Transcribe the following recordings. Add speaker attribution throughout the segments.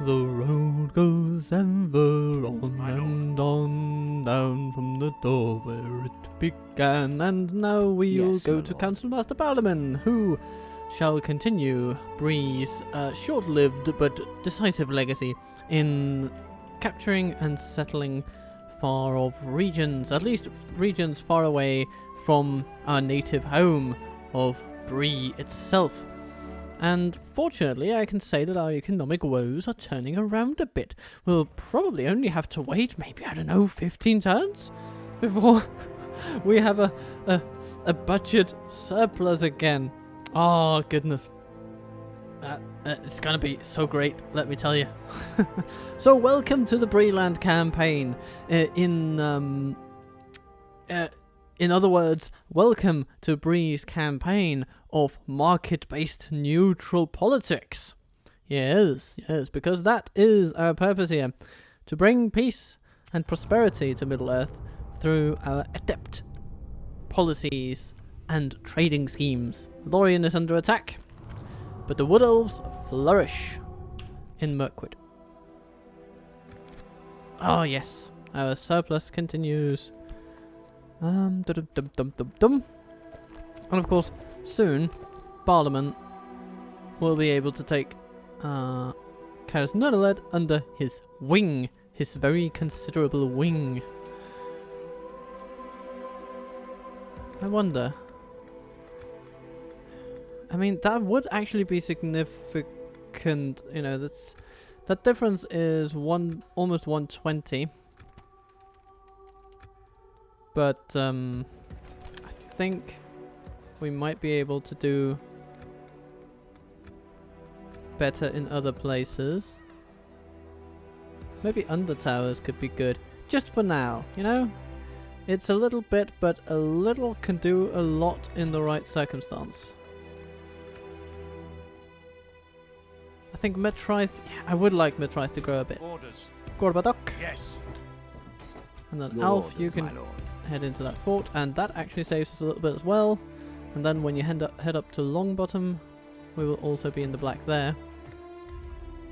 Speaker 1: The road goes ever on and on, down from the door where it began. And now we'll go to Council Master Parliament, who shall continue Bree's short-lived but decisive legacy in capturing and settling far-off regions, at least regions far away from our native home of Bree itself. And fortunately, I can say that our economic woes are turning around a bit. We'll probably only have to wait, maybe, I don't know, 15 turns before we have a budget surplus again. Oh, goodness. It's gonna be so great, let me tell you. So, welcome to the Breeland campaign. In other words, welcome to Bree's campaign of market-based neutral politics. Yes, because that is our purpose here. To bring peace and prosperity to Middle-earth through our adept policies and trading schemes. Lorien is under attack, but the Wood Elves flourish in Mirkwood. Oh yes, our surplus continues. And of course, soon, Parliament will be able to take Karis Nunaled under his wing, his very considerable wing. I wonder. I mean, that would actually be significant. You know, that difference is almost 120. But I think we might be able to do better in other places. Maybe under towers could be good, just for now, you know? It's a little bit, but a little can do a lot in the right circumstance. I think Metrith, yeah, I would like Metrith to grow a bit.
Speaker 2: Orders.
Speaker 1: Gorbadok.
Speaker 2: Yes.
Speaker 1: And then
Speaker 3: Your
Speaker 1: Alf,
Speaker 3: orders,
Speaker 1: you can
Speaker 3: my lord.
Speaker 1: head into that fort, and that actually saves us a little bit as well. And then when you head up to Longbottom, we will also be in the black there.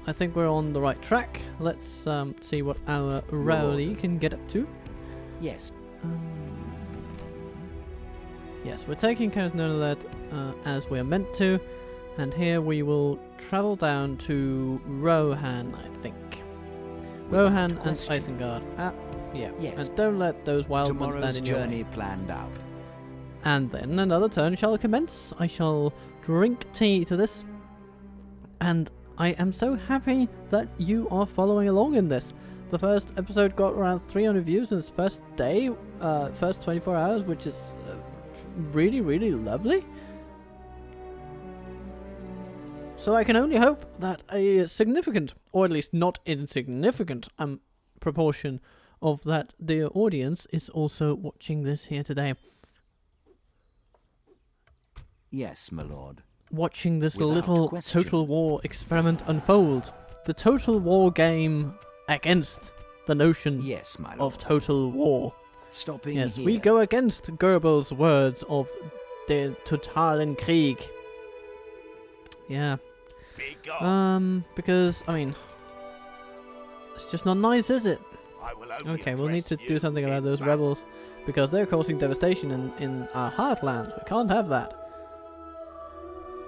Speaker 1: I think we're on the right track. Let's see what our Rowley can get up to.
Speaker 3: Yes.
Speaker 1: Yes, we're taking Karis Nunaled as we're meant to, and here we will travel down to Rohan, I think. Rohan and Isengard. Yeah.
Speaker 3: Yes.
Speaker 1: And don't let those wild men stand in your way.
Speaker 3: Journey planned out.
Speaker 1: And then another turn shall commence. I shall drink tea to this. And I am so happy that you are following along in this. The first episode got around 300 views in its first day, first 24 hours, which is really, really lovely. So I can only hope that a significant, or at least not insignificant, proportion of that dear audience is also watching this here today.
Speaker 3: Yes, my lord.
Speaker 1: Watching this
Speaker 3: Without
Speaker 1: little
Speaker 3: question.
Speaker 1: Total War experiment unfold. The Total War game against the notion
Speaker 3: Yes, my lord.
Speaker 1: of Total War.
Speaker 3: Stopping
Speaker 1: Yes,
Speaker 3: here.
Speaker 1: we go against Goebbels' words of the Totalen Krieg. Yeah.
Speaker 2: Be gone.
Speaker 1: Because, I mean, it's just not nice, is it?
Speaker 2: I will only
Speaker 1: Okay, we'll need to
Speaker 2: address
Speaker 1: do
Speaker 2: you
Speaker 1: something
Speaker 2: in
Speaker 1: about those
Speaker 2: battle.
Speaker 1: rebels, because they're causing devastation in our heartlands. We can't have that.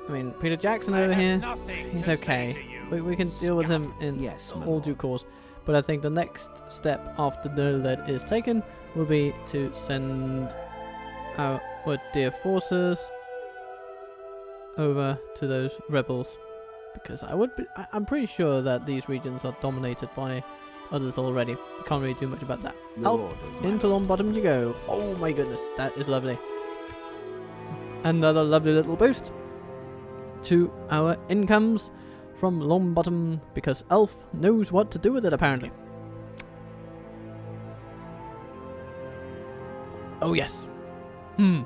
Speaker 1: I mean, Peter Jackson
Speaker 2: I
Speaker 1: over
Speaker 2: have
Speaker 1: here,
Speaker 2: nothing
Speaker 1: he's
Speaker 2: to say
Speaker 1: okay.
Speaker 2: to you,
Speaker 1: We can deal with him in
Speaker 3: Yes, my
Speaker 1: all
Speaker 3: lord.
Speaker 1: due course. But I think the next step after Nurled is taken will be to send our dear forces over to those rebels. Because I'm pretty sure that these regions are dominated by others already. Can't really do much about that.
Speaker 3: Your
Speaker 1: Alf,
Speaker 3: orders, my
Speaker 1: into
Speaker 3: lord.
Speaker 1: Longbottom you go. Oh my goodness, that is lovely. Another lovely little boost to our incomes from Longbottom, because Elf knows what to do with it apparently. Oh yes. Now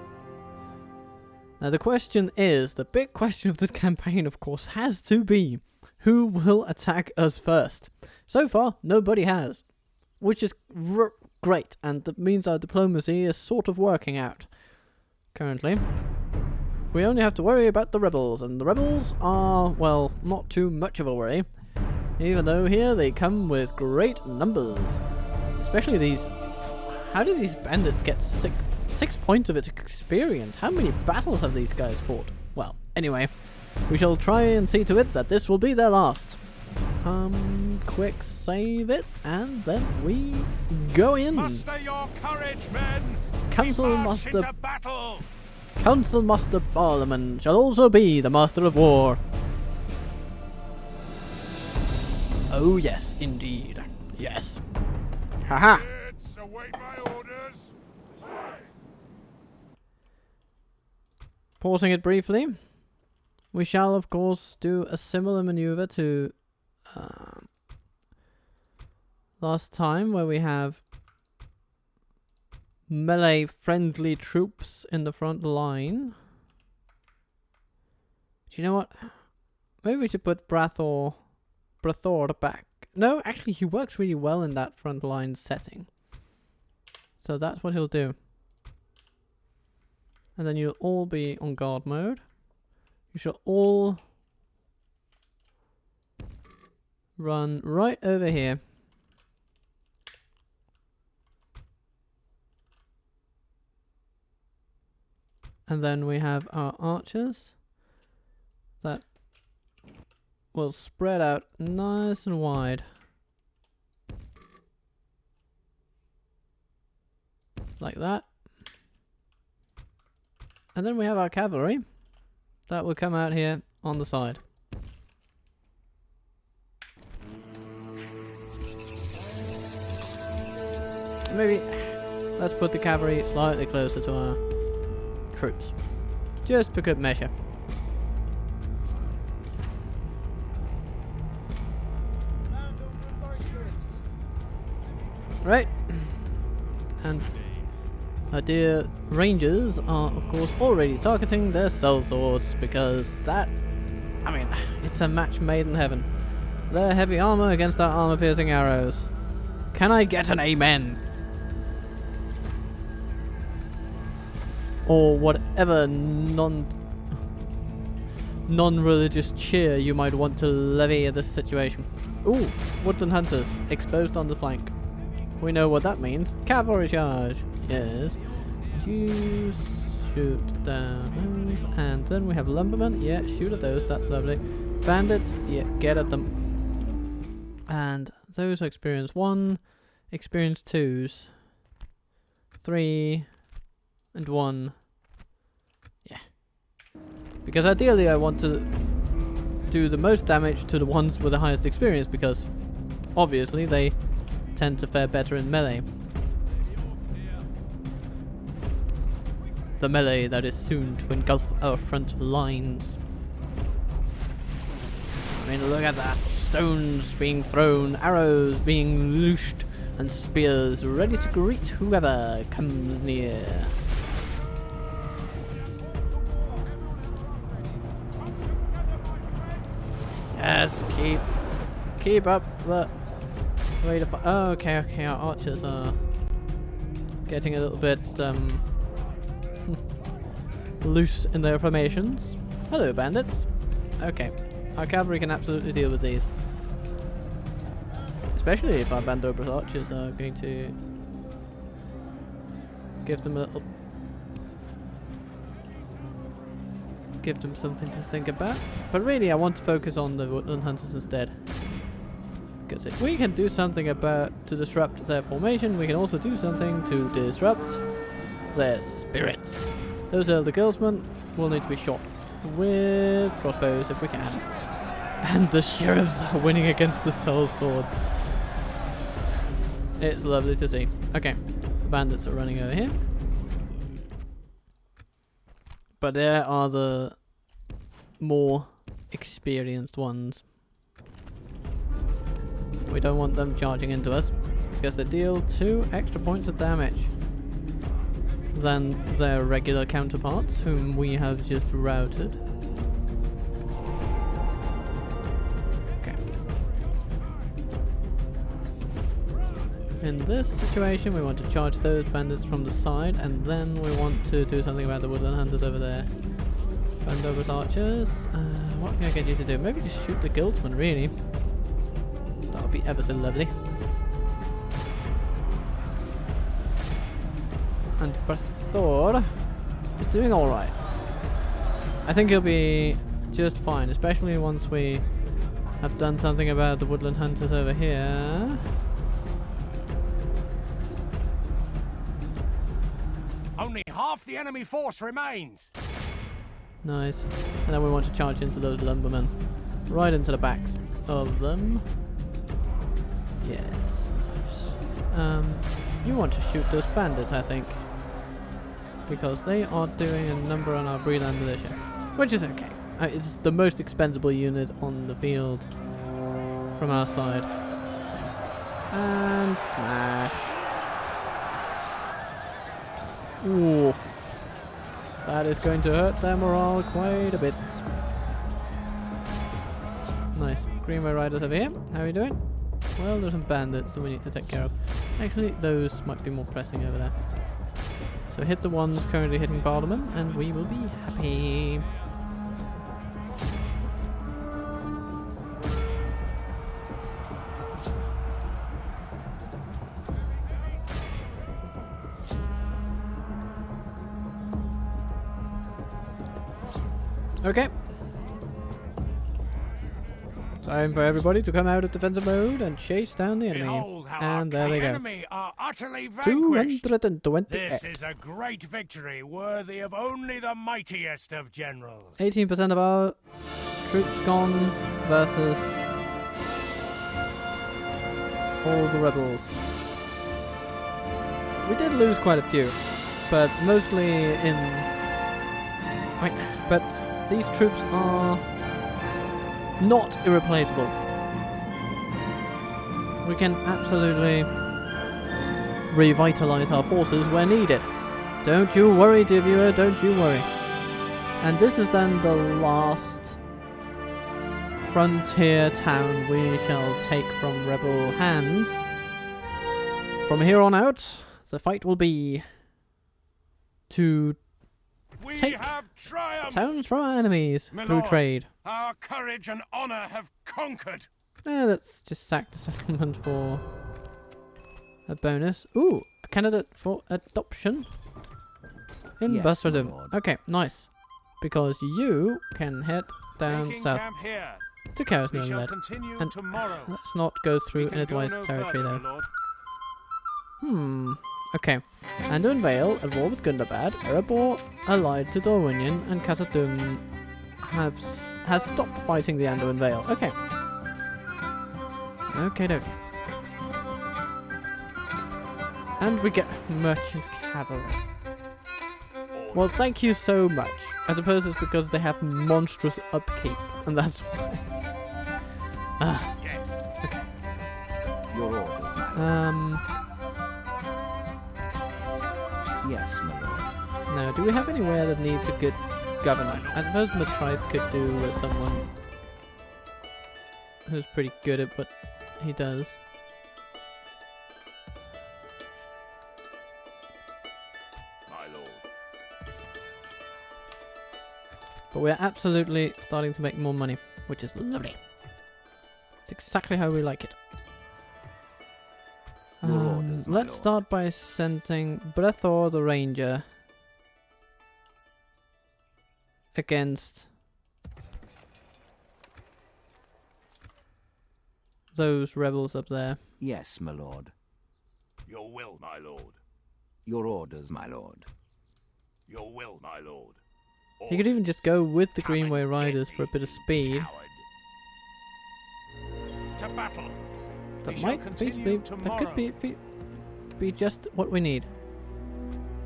Speaker 1: the question is, the big question of this campaign of course has to be, who will attack us first? So far, nobody has, which is great, and that means our diplomacy is sort of working out. Currently, we only have to worry about the rebels, and the rebels are, well, not too much of a worry, Even though here they come with great numbers. Especially these... How do these bandits get 6 points of its experience? How many battles have these guys fought? Well, anyway, we shall try and see to it that this will be their last. Quick save it, and then we go in.
Speaker 2: Muster your courage, men.
Speaker 1: Council
Speaker 2: We march
Speaker 1: Master
Speaker 2: into battle.
Speaker 1: Council Master Barlaman shall also be the Master of War. Oh yes, indeed. Yes. Haha.
Speaker 2: It's await my orders.
Speaker 1: Pausing it briefly, we shall of course do a similar maneuver to last time, where we have melee friendly troops in the front line. Do you know what? Maybe we should put Brathor back. No, actually he works really well in that front line setting. So that's what he'll do. And then you'll all be on guard mode. You shall all run right over here. And then we have our archers that will spread out nice and wide. Like that. And then we have our cavalry that will come out here on the side. Maybe let's put the cavalry slightly closer to our troops, just for good measure. Right, and our dear rangers are of course already targeting their sellswords, because that, I mean, it's a match made in heaven. Their heavy armor against our armor piercing arrows. Can I get an amen? Or whatever non-religious cheer you might want to levy at this situation. Ooh, woodland hunters exposed on the flank. We know what that means. Cavalry charge. Yes. You shoot down those, and then we have lumbermen. Yeah, shoot at those. That's lovely. Bandits. Yeah, get at them. And those are experience 1, experience 2s, 3. And 1. Yeah. Because ideally I want to do the most damage to the ones with the highest experience, because obviously they tend to fare better in melee. The melee that is soon to engulf our front lines. I mean, look at that. Stones being thrown, arrows being loosed, and spears ready to greet whoever comes near. Yes, keep up the rate of. Oh, okay, our archers are getting a little bit loose in their formations. Hello, bandits. Okay, our cavalry can absolutely deal with these, especially if our Bandobras archers are going to give them a little. Give them something to think about. But really I want to focus on the woodland hunters instead, because if we can do something to disrupt their formation, we can also do something to disrupt their spirits. Those elder guildsmen will need to be shot with crossbows if we can. And the sheriffs are winning against the soul swords. It's lovely to see. Okay, the bandits are running over here. But there are the more experienced ones. We don't want them charging into us, because they deal 2 extra points of damage than their regular counterparts, whom we have just routed. Okay. In this situation, we want to charge those bandits from the side, and then we want to do something about the woodland hunters over there. Bandobras archers. What can I get you to do? Maybe just shoot the guildsmen, really. That would be ever so lovely. And Brathor is doing alright. I think he'll be just fine, especially once we have done something about the woodland hunters over here.
Speaker 2: Only half the enemy force remains.
Speaker 1: Nice. And then we want to charge into those lumbermen. Right into the backs of them. Yes, nice. You want to shoot those bandits, I think. Because they are doing a number on our Bree militia. Which is okay. It's the most expendable unit on the field from our side. And smash. Oof. That is going to hurt their morale quite a bit. Nice. Greenway Riders over here. How are you doing? Well, there's some bandits that we need to take care of. Actually, those might be more pressing over there. So hit the ones currently hitting Parliament, and we will be happy. Okay. Time for everybody to come out of defensive mode and chase down the enemy.
Speaker 2: Behold how
Speaker 1: And there they go.
Speaker 2: enemy are utterly vanquished.
Speaker 1: 228.
Speaker 2: This is a great victory, worthy of only the mightiest of generals.
Speaker 1: 18% of our troops gone versus all the rebels. We did lose quite a few, but mostly in... Wait, but these troops are not irreplaceable. We can absolutely revitalize our forces where needed. Don't you worry, dear viewer, don't you worry. And this is then the last frontier town we shall take from rebel hands. From here on out, the fight will be to
Speaker 2: We
Speaker 1: take
Speaker 2: have triumphed.
Speaker 1: towns from our enemies
Speaker 2: My
Speaker 1: through
Speaker 2: lord.
Speaker 1: trade.
Speaker 2: Our courage and honor have conquered.
Speaker 1: Let's just sack the settlement for a bonus. Ooh, a candidate for adoption in
Speaker 3: Yes, my
Speaker 1: Basildum.
Speaker 3: lord.
Speaker 1: Okay, nice. Because you can head down
Speaker 2: Making
Speaker 1: south
Speaker 2: camp here.
Speaker 1: to
Speaker 2: We shall
Speaker 1: Karasnodred.
Speaker 2: continue
Speaker 1: And
Speaker 2: tomorrow.
Speaker 1: let's not go through
Speaker 2: We can go
Speaker 1: Inadwise
Speaker 2: no
Speaker 1: territory
Speaker 2: further,
Speaker 1: though.
Speaker 2: my lord.
Speaker 1: Okay. Anduin Vale at war with Gundabad, Erebor allied to Dorwinion, and Khazad-dûm has stopped fighting the Anduin Vale. Okay. Okay. And we get merchant cavalry. Well, thank you so much. I suppose it's because they have monstrous upkeep, and that's why.
Speaker 2: Yes.
Speaker 3: Your orders, my lord. Yes, my lord.
Speaker 1: Now, do we have anywhere that needs a good governor? I suppose Matrice could do with someone who's pretty good at what he does.
Speaker 2: My lord.
Speaker 1: But we're absolutely starting to make more money, which is lovely. It's exactly how we like it.
Speaker 3: Your orders, my
Speaker 1: Let's
Speaker 3: lord.
Speaker 1: start by sending Brathor the Ranger against those rebels up there.
Speaker 3: Yes, my lord.
Speaker 2: Your will, my lord.
Speaker 3: Your orders, my lord.
Speaker 2: Your will, my lord.
Speaker 1: He could even just go with the
Speaker 2: Come
Speaker 1: Greenway
Speaker 2: and get
Speaker 1: Riders for a
Speaker 2: me,
Speaker 1: bit of
Speaker 2: you
Speaker 1: speed.
Speaker 2: coward. To battle.
Speaker 1: That
Speaker 2: We shall
Speaker 1: might
Speaker 2: continue
Speaker 1: feasibly, that could be just what we need.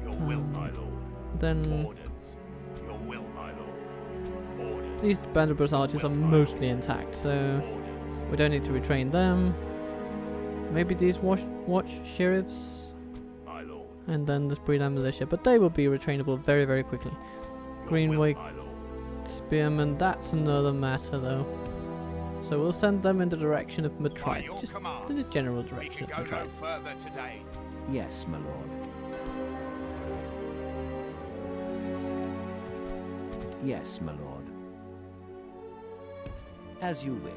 Speaker 2: Your will, my lord.
Speaker 1: Then
Speaker 2: Orders. Your will, my lord. Orders.
Speaker 1: these Bandobras archers are mostly intact, so
Speaker 2: Orders.
Speaker 1: we don't need to retrain them. Maybe these watch sheriffs,
Speaker 2: My lord.
Speaker 1: and then the Breeland militia, but they will be retrainable very, very quickly.
Speaker 2: Your
Speaker 1: Greenway
Speaker 2: will, my lord.
Speaker 1: Spearmen, that's another matter though. So we'll send them in the direction of
Speaker 2: By
Speaker 1: Matrice,
Speaker 2: your
Speaker 1: just
Speaker 2: command.
Speaker 1: in the general
Speaker 2: We
Speaker 1: direction
Speaker 2: can
Speaker 1: of
Speaker 2: go no
Speaker 1: Matrice.
Speaker 2: further today.
Speaker 3: Yes, my lord. Yes, my lord. As you wish.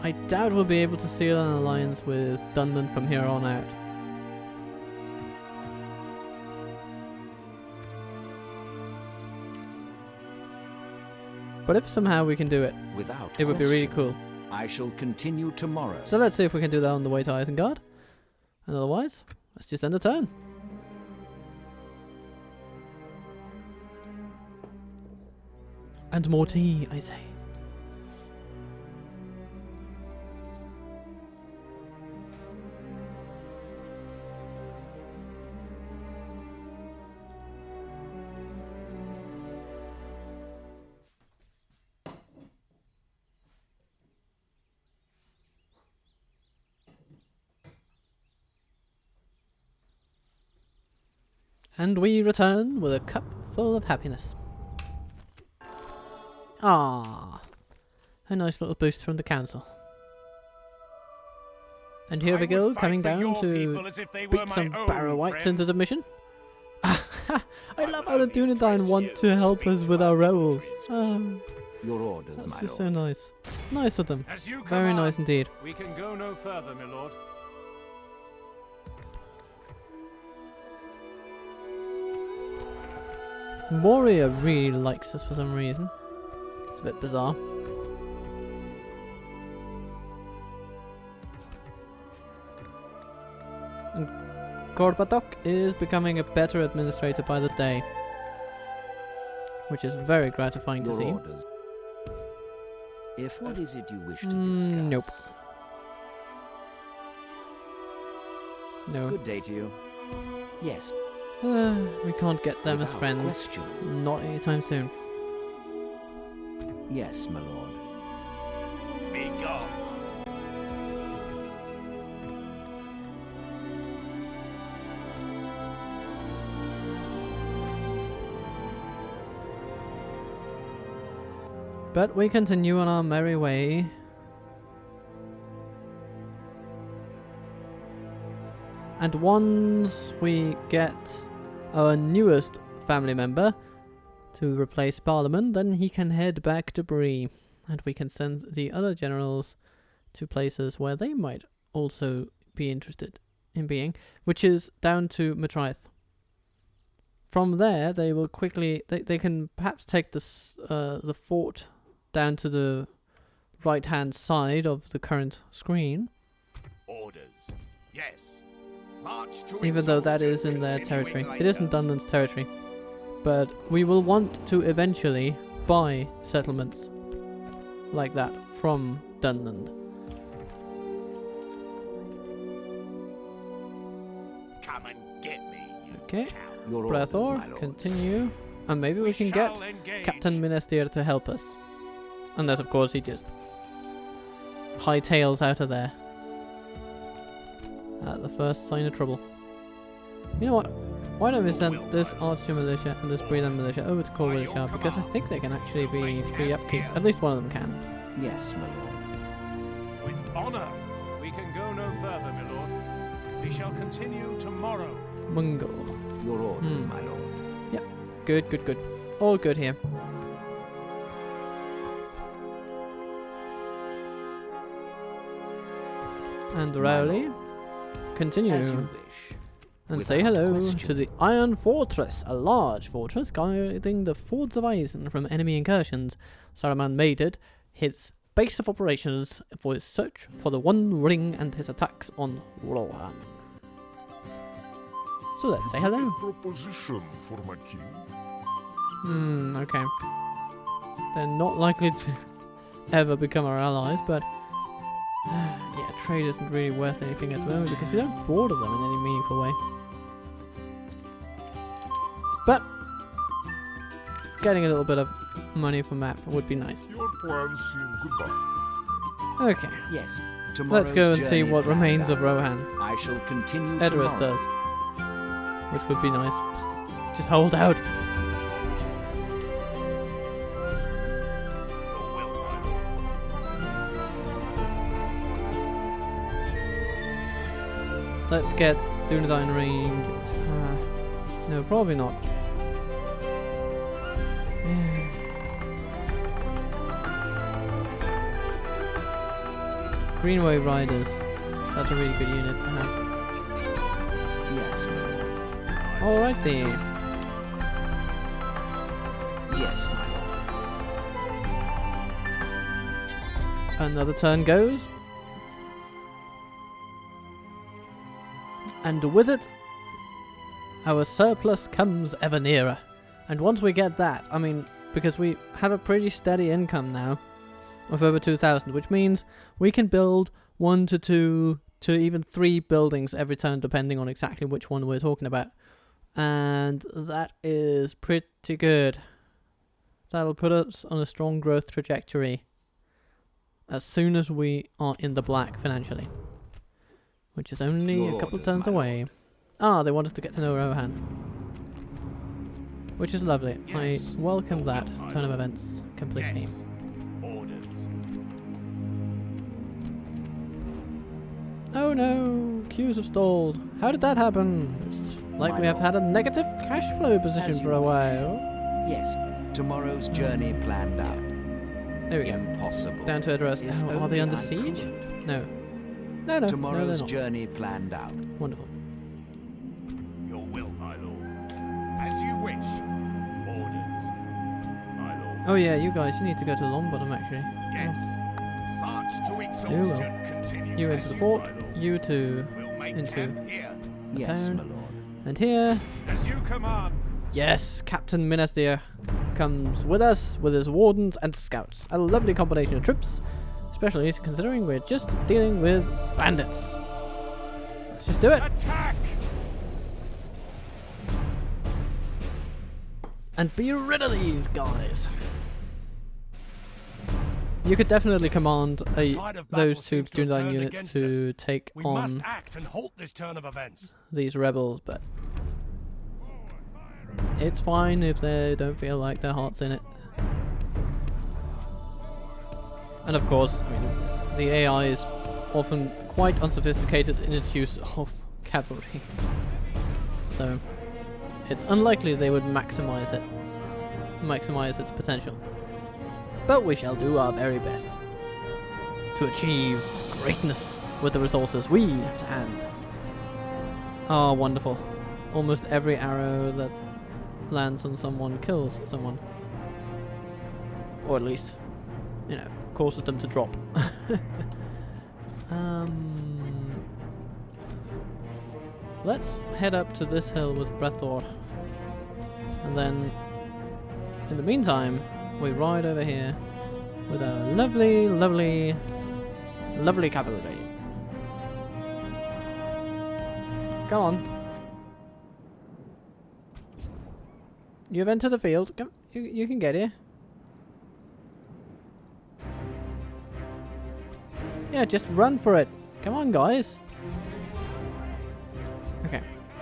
Speaker 1: I doubt we'll be able to seal an alliance with Dunland from here on out. But if somehow we can do it,
Speaker 3: Without
Speaker 1: it would be really
Speaker 3: question.
Speaker 1: cool.
Speaker 3: I shall continue tomorrow.
Speaker 1: So let's see if we can do that on the way to Isengard. And otherwise, let's just end the turn. And more tea, I say. And we return with a cup full of happiness. Ah, a nice little boost from the council. And here we go, coming down to beat some Barrow-wights into submission. I love how the Dunedain want to help us with our rebels.
Speaker 3: Your orders,
Speaker 1: That's
Speaker 3: my
Speaker 1: just
Speaker 3: lord.
Speaker 1: so nice. Nice of them.
Speaker 2: As you
Speaker 1: Very
Speaker 2: command.
Speaker 1: nice indeed.
Speaker 2: We can go no further, my lord.
Speaker 1: Moria really likes us for some reason. It's a bit bizarre. And Gorbatok is becoming a better administrator by the day, which is very gratifying to
Speaker 3: Your
Speaker 1: see.
Speaker 3: orders. If what is it you wish to discuss?
Speaker 1: Nope. No.
Speaker 3: Good day to you. Yes.
Speaker 1: We can't get them as
Speaker 3: Without
Speaker 1: friends.
Speaker 3: question.
Speaker 1: Not anytime soon.
Speaker 3: Yes, my lord.
Speaker 2: Be gone.
Speaker 1: But we continue on our merry way. And once we get our newest family member to replace Parliament, then he can head back to Bree. And we can send the other generals to places where they might also be interested in being, which is down to Matriath. From there, they will quickly... They can perhaps take the fort down to the right-hand side of the current screen.
Speaker 2: Orders. Yes. March to
Speaker 1: Even though that is in their territory. It isn't Dunland's territory. But we will want to eventually buy settlements like that from Dunland.
Speaker 2: Come and get me, you
Speaker 1: Okay,
Speaker 2: cow.
Speaker 3: Your orders, my
Speaker 1: Brathor,
Speaker 3: lord.
Speaker 1: continue. And maybe we can get
Speaker 2: shall engage.
Speaker 1: Captain Minestir to help us. Unless, of course, he just hightails out of there at the first sign of trouble. You know what? Why don't we send this Archer militia and this Breland militia over to Corwin Shah, because I think they can actually be free upkeep. At least one of them can.
Speaker 3: Yes, my lord.
Speaker 2: With honor. We can go no further, my lord. We shall continue tomorrow.
Speaker 1: Mungo.
Speaker 3: Your orders, my lord.
Speaker 1: Good, good, good. All good here. And Rowley, continue.
Speaker 3: As you wish.
Speaker 1: And say
Speaker 3: Without
Speaker 1: hello
Speaker 3: question.
Speaker 1: to the Iron Fortress, a large fortress guarding the fords of Eisen from enemy incursions. Saruman made it his base of operations for his search for the One Ring and his attacks on Rohan. So let's say hello.
Speaker 4: Proposition for my king.
Speaker 1: Okay. They're not likely to ever become our allies, but yeah, trade isn't really worth anything at the moment because we don't border them in any meaningful way. But getting a little bit of money from that would be nice.
Speaker 4: Your plans seem goodbye.
Speaker 1: Okay,
Speaker 3: Yes.
Speaker 1: let's
Speaker 3: Tomorrow's
Speaker 1: go and see
Speaker 3: journey
Speaker 1: what
Speaker 3: planned
Speaker 1: remains
Speaker 3: out.
Speaker 1: of Rohan.
Speaker 3: I shall continue
Speaker 1: Edris
Speaker 3: tomorrow.
Speaker 1: does, which would be nice. Just hold out.
Speaker 2: Your will, my lord.
Speaker 1: Let's get Dunedain range. No, probably not. Greenway Riders. That's a really good unit to have.
Speaker 3: Yes, my lord.
Speaker 1: Alrighty.
Speaker 3: Yes, my lord.
Speaker 1: Another turn goes. And with it, our surplus comes ever nearer. And once we get that, I mean, because we have a pretty steady income now of over 2,000, which means we can build 1 to 2 to even 3 buildings every turn, depending on exactly which one we're talking about. And that is pretty good. That'll put us on a strong growth trajectory as soon as we are in the black financially, which is only a couple of turns away. Ah, they want us to get to know Rohan, which is lovely.
Speaker 2: Yes.
Speaker 1: I welcome that turn of events completely.
Speaker 2: Yes. Orders.
Speaker 1: Oh no, queues have stalled. How did that happen? It's like we have had a negative cash flow position for a while.
Speaker 3: Yes. Tomorrow's journey planned out.
Speaker 1: There we go.
Speaker 3: Impossible.
Speaker 1: Down to address.
Speaker 3: If
Speaker 1: Oh, are
Speaker 3: only
Speaker 1: they under
Speaker 3: I
Speaker 1: siege?
Speaker 3: could.
Speaker 1: No. No, they're
Speaker 3: Tomorrow's
Speaker 1: not.
Speaker 3: journey planned out.
Speaker 1: Wonderful.
Speaker 2: Your will, my lord. As you wish. Orders, my lord.
Speaker 1: Oh yeah, you guys, you need to go to Longbottom actually.
Speaker 2: Yes. March to
Speaker 1: will.
Speaker 2: exhaustion. Continue.
Speaker 1: You
Speaker 2: as
Speaker 1: into the fort,
Speaker 2: my lord.
Speaker 1: you two
Speaker 2: We'll make
Speaker 1: into
Speaker 2: camp here.
Speaker 1: the
Speaker 3: Yes,
Speaker 1: town.
Speaker 3: my lord.
Speaker 1: And here,
Speaker 2: As you command.
Speaker 1: yes, Captain Minas Deer comes with us with his wardens and scouts. A lovely combination of troops, especially considering we're just dealing with bandits. Let's just do it.
Speaker 2: Attack!
Speaker 1: And be rid of these guys. You could definitely command
Speaker 2: The tide of battle
Speaker 1: those two
Speaker 2: seems to have
Speaker 1: Dunedin
Speaker 2: turned
Speaker 1: units
Speaker 2: against
Speaker 1: to
Speaker 2: us.
Speaker 1: take
Speaker 2: We must
Speaker 1: on
Speaker 2: act and halt this turn of events.
Speaker 1: these rebels, but it's fine if they don't feel like their heart's in it. And of course, I mean, the AI is often quite unsophisticated in its use of cavalry, so it's unlikely they would maximize its potential. But we shall do our very best to achieve greatness with the resources we have to hand. Oh, wonderful. Almost every arrow that lands on someone kills someone. Or at least, you know, causes them to drop. Let's head up to this hill with Breathor. And then, in the meantime, we ride over here with a lovely, lovely, lovely cavalry. Go on. You've entered the field. Come, you can get here. Yeah, just run for it. Come on, guys. Okay,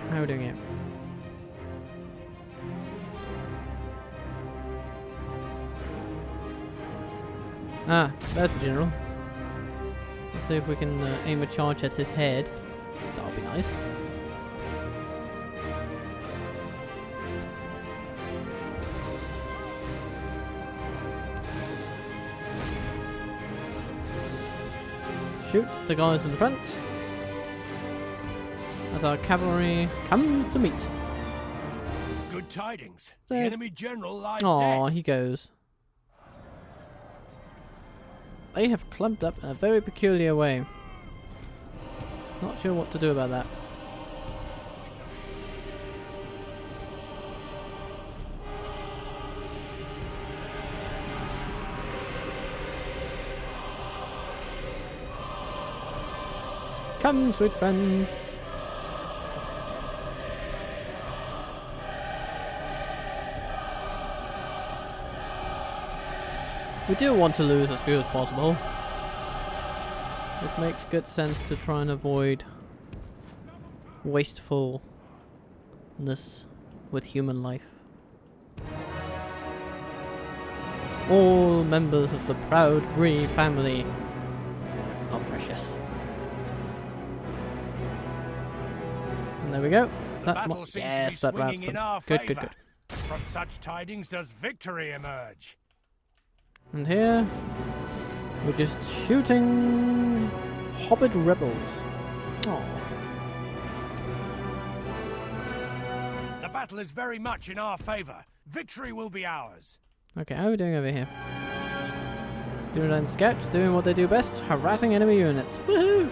Speaker 1: how are we doing here? Ah, there's the general. Let's see if we can aim a charge at his head. That would be nice. Shoot the guys in the front as our cavalry comes to meet.
Speaker 2: Good tidings. The
Speaker 1: There.
Speaker 2: enemy general lies
Speaker 1: Aw,
Speaker 2: dead.
Speaker 1: he goes. They have clumped up in a very peculiar way. Not sure what to do about that. Come, sweet friends. We do want to lose as few as possible. It makes good sense to try and avoid wastefulness with human life. All members of the proud Bree family are precious. And there we go.
Speaker 2: The battle seems
Speaker 1: Yes,
Speaker 2: to
Speaker 1: that
Speaker 2: be
Speaker 1: wraps
Speaker 2: swinging in
Speaker 1: them.
Speaker 2: our
Speaker 1: Good,
Speaker 2: favor.
Speaker 1: good, good.
Speaker 2: From such tidings does victory emerge.
Speaker 1: And here, we're just shooting Hobbit rebels. Oh.
Speaker 2: The battle is very much in our favor. Victory will be ours.
Speaker 1: Okay, how are we doing over here? Dunedain scouts doing what they do best, harassing enemy units. Woohoo!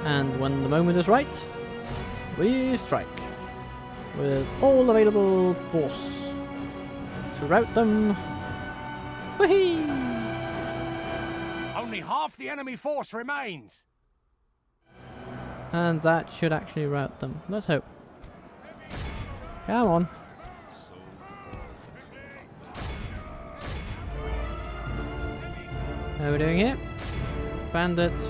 Speaker 1: And when the moment is right, we strike with all available force to rout them. Whee!
Speaker 2: Only half the enemy force remains.
Speaker 1: And that should actually rout them. Let's hope. Come on. How are we doing here? Bandits.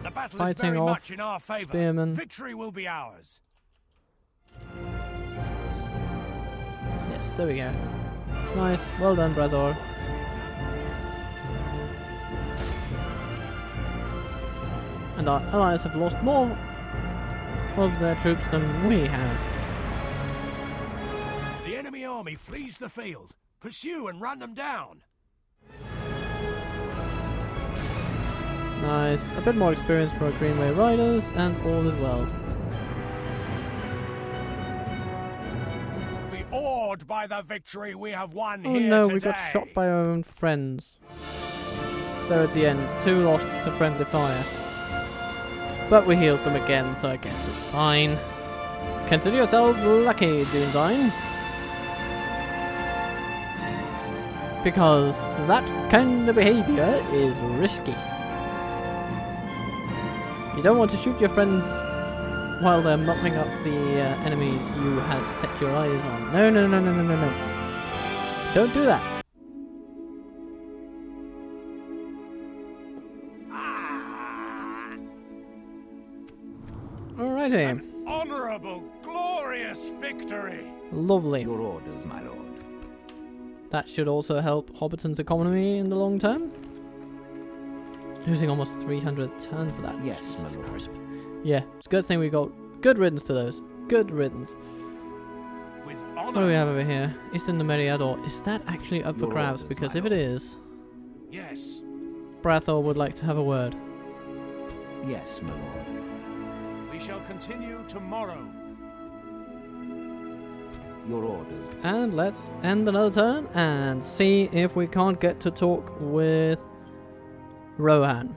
Speaker 2: The battle
Speaker 1: Fighting
Speaker 2: is very
Speaker 1: off
Speaker 2: much in our favor.
Speaker 1: spearmen.
Speaker 2: Victory will be ours.
Speaker 1: Yes, there we go. Nice. Well done, brother. And our allies have lost more of their troops than we have.
Speaker 2: The enemy army flees the field. Pursue and run them down.
Speaker 1: Nice. A bit more experience for our Greenway Riders, and all is well.
Speaker 2: Be awed by the victory we have won
Speaker 1: Oh
Speaker 2: here
Speaker 1: no,
Speaker 2: today.
Speaker 1: we got shot by our own friends. There at the end, 2 lost to friendly fire. But we healed them again, so I guess it's fine. Consider yourself lucky, Dunedain. Because that kind of behaviour is risky. You don't want to shoot your friends while they're mopping up the enemies you have set your eyes on. No, no, no, no, no, no, no. Don't do that. Alrighty.
Speaker 2: Honorable, glorious victory.
Speaker 1: Lovely.
Speaker 3: Your orders, my lord.
Speaker 1: That should also help Hobbiton's economy in the long term. Losing almost 300 a turn for that.
Speaker 3: Yes,
Speaker 1: Jesus
Speaker 3: my lord.
Speaker 1: crisp. Yeah, it's a good thing we got good riddance to those. Good riddance.
Speaker 2: With
Speaker 1: What do
Speaker 2: honor.
Speaker 1: we have over here? Eastern Nemeriador. Is that actually up for
Speaker 3: Your
Speaker 1: grabs?
Speaker 3: orders,
Speaker 1: Because
Speaker 3: my
Speaker 1: if it
Speaker 3: lord.
Speaker 1: is,
Speaker 2: Yes.
Speaker 1: Brathor would like to have a word.
Speaker 3: Yes, my lord.
Speaker 2: We shall continue tomorrow.
Speaker 3: Your orders.
Speaker 1: And let's end another turn and see if we can't get to talk with Rohan.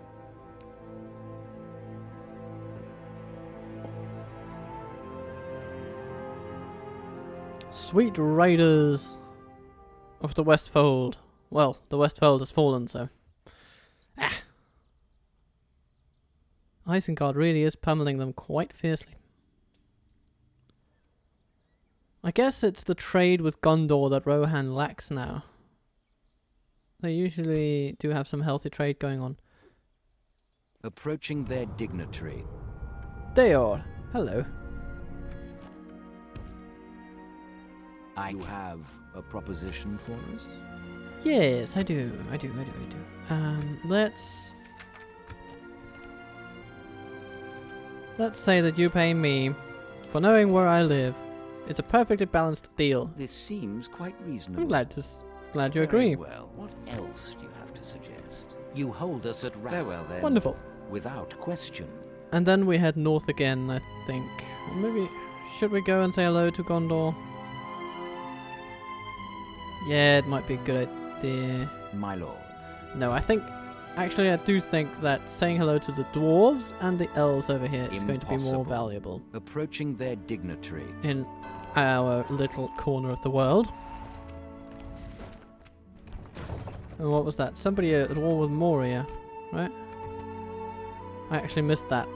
Speaker 1: Sweet Raiders of the Westfold. Well, the Westfold has fallen, so. Isengard really is pummeling them quite fiercely. I guess it's the trade with Gondor that Rohan lacks now. They usually do have some healthy trade going on.
Speaker 3: Approaching their dignitary.
Speaker 1: Dayor, hello.
Speaker 3: You have a proposition for us?
Speaker 1: Yes, I do. Let's say that you pay me for knowing where I live. It's a perfectly balanced deal.
Speaker 3: This seems quite reasonable.
Speaker 1: I'm glad you
Speaker 3: Very
Speaker 1: agree.
Speaker 3: well. What else do you have to suggest? You hold us at ransom. Farewell, then.
Speaker 1: Wonderful.
Speaker 3: Without question.
Speaker 1: And then we head north again, I think. Maybe should we go and say hello to Gondor? Yeah, it might be a good idea.
Speaker 3: My lord.
Speaker 1: No, I do think that saying hello to the dwarves and the elves over here is going to be more
Speaker 3: Impossible.
Speaker 1: valuable
Speaker 3: Approaching their dignitary.
Speaker 1: in our little corner of the world. And what was that? Somebody at war with Moria, right? I actually missed that.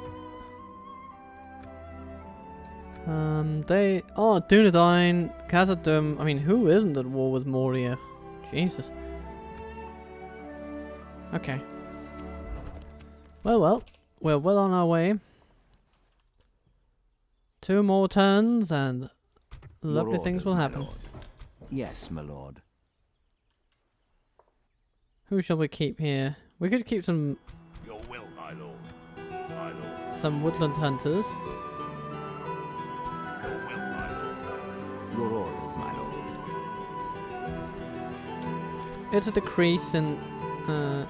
Speaker 1: Dunedain, Khazad-dûm. I mean, who isn't at war with Moria? Jesus. Okay. Well, we're well on our way. 2 more turns and
Speaker 3: Your
Speaker 1: lovely things
Speaker 3: orders,
Speaker 1: will
Speaker 3: my
Speaker 1: happen.
Speaker 3: lord. Yes, my lord.
Speaker 1: Who shall we keep here? We could keep some
Speaker 2: Your will, my lord. My lord.
Speaker 1: some woodland hunters.
Speaker 2: Your will, my lord.
Speaker 3: Your orders, my lord.
Speaker 1: It's a decrease in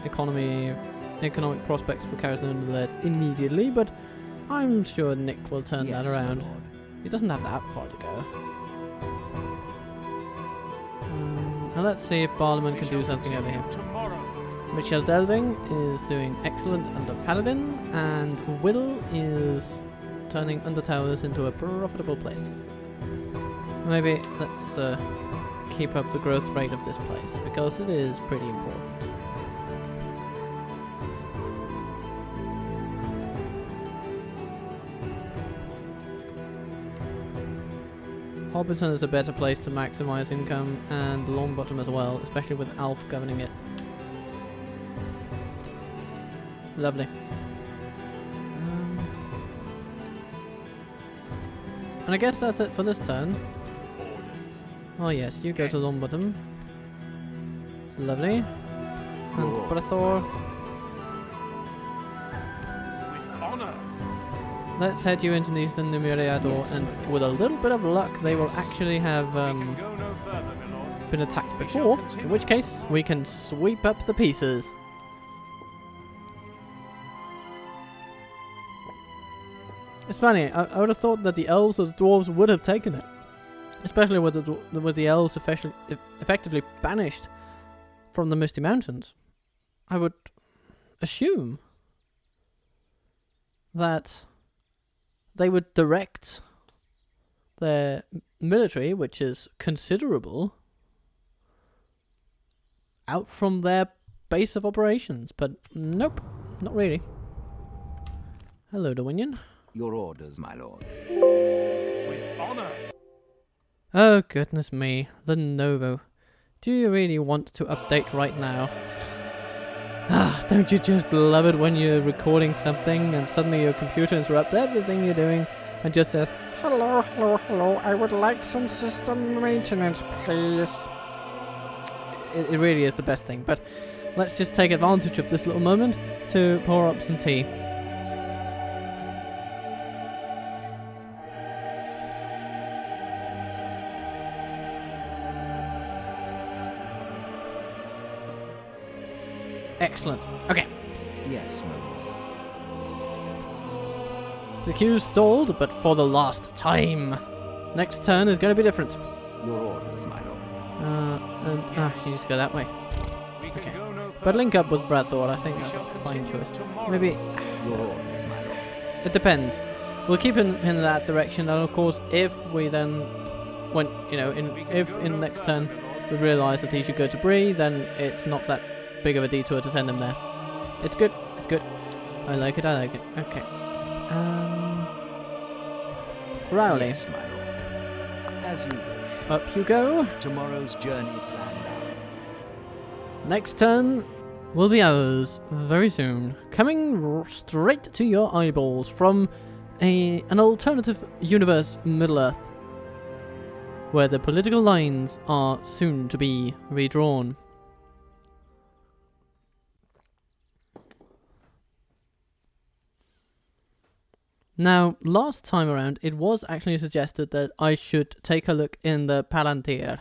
Speaker 1: economic prospects for Karazhan led immediately, but I'm sure Nick will turn
Speaker 3: Yes,
Speaker 1: that
Speaker 3: my
Speaker 1: around.
Speaker 3: lord.
Speaker 1: He doesn't have that far to go. Now let's see if Barlaman
Speaker 2: We
Speaker 1: can
Speaker 2: shall
Speaker 1: do something over
Speaker 2: continue
Speaker 1: here.
Speaker 2: Tomorrow.
Speaker 1: Michelle Delving is doing excellent under Paladin, and Will is turning Undertowers into a profitable place. Maybe let's keep up the growth rate of this place, because it is pretty important. Hobbiton is a better place to maximize income, and Longbottom as well, especially with Alf governing it. Lovely. And I guess that's it for this turn. Oh yes, you go to Longbottom. It's lovely. And Brethor.
Speaker 2: With honor.
Speaker 1: Let's head you into Eastern Numeriador,
Speaker 3: Yes,
Speaker 1: and with a little bit of luck, they will actually have
Speaker 2: We can go no further, my lord.
Speaker 1: been attacked
Speaker 2: We shall
Speaker 1: before,
Speaker 2: continue.
Speaker 1: in which case we can sweep up the pieces. It's funny, I would have thought that the elves or the dwarves would have taken it. Especially with the elves effectively banished from the Misty Mountains. I would assume that they would direct their military, which is considerable, out from their base of operations. But nope, not really. Hello, Dwayne.
Speaker 3: Your orders, my lord.
Speaker 2: With honor.
Speaker 1: Oh, goodness me. Lenovo. Do you really want to update right now? Ah, don't you just love it when you're recording something and suddenly your computer interrupts everything you're doing and just says, "Hello, hello, hello, I would like some system maintenance, please." It really is the best thing, but let's just take advantage of this little moment to pour up some tea. Excellent. Okay.
Speaker 3: Yes, my lord.
Speaker 1: The queue's stalled, but for the last time. Next turn is going to be different.
Speaker 3: Your orders, my lord.
Speaker 1: You just go that way.
Speaker 2: We can
Speaker 1: Okay.
Speaker 2: go no further.
Speaker 1: But link up with Bradthor, I think
Speaker 2: We
Speaker 1: that's
Speaker 2: shall
Speaker 1: a fine
Speaker 2: continue
Speaker 1: choice.
Speaker 2: tomorrow.
Speaker 1: Maybe
Speaker 3: Your orders, my lord.
Speaker 1: it depends. We'll keep in that direction, and of course, if we then, when if in next turn we realise that he should go to Bree, then it's not that big of a detour to send him there. It's good. It's good. I like it. I like it. Okay. Rowley,
Speaker 3: Yes, my lord. As you wish.
Speaker 1: up you go.
Speaker 3: Tomorrow's journey planned out.
Speaker 1: Next turn will be ours very soon. Coming straight to your eyeballs from an alternative universe, Middle-earth, where the political lines are soon to be redrawn. Now, last time around, it was actually suggested that I should take a look in the Palantir,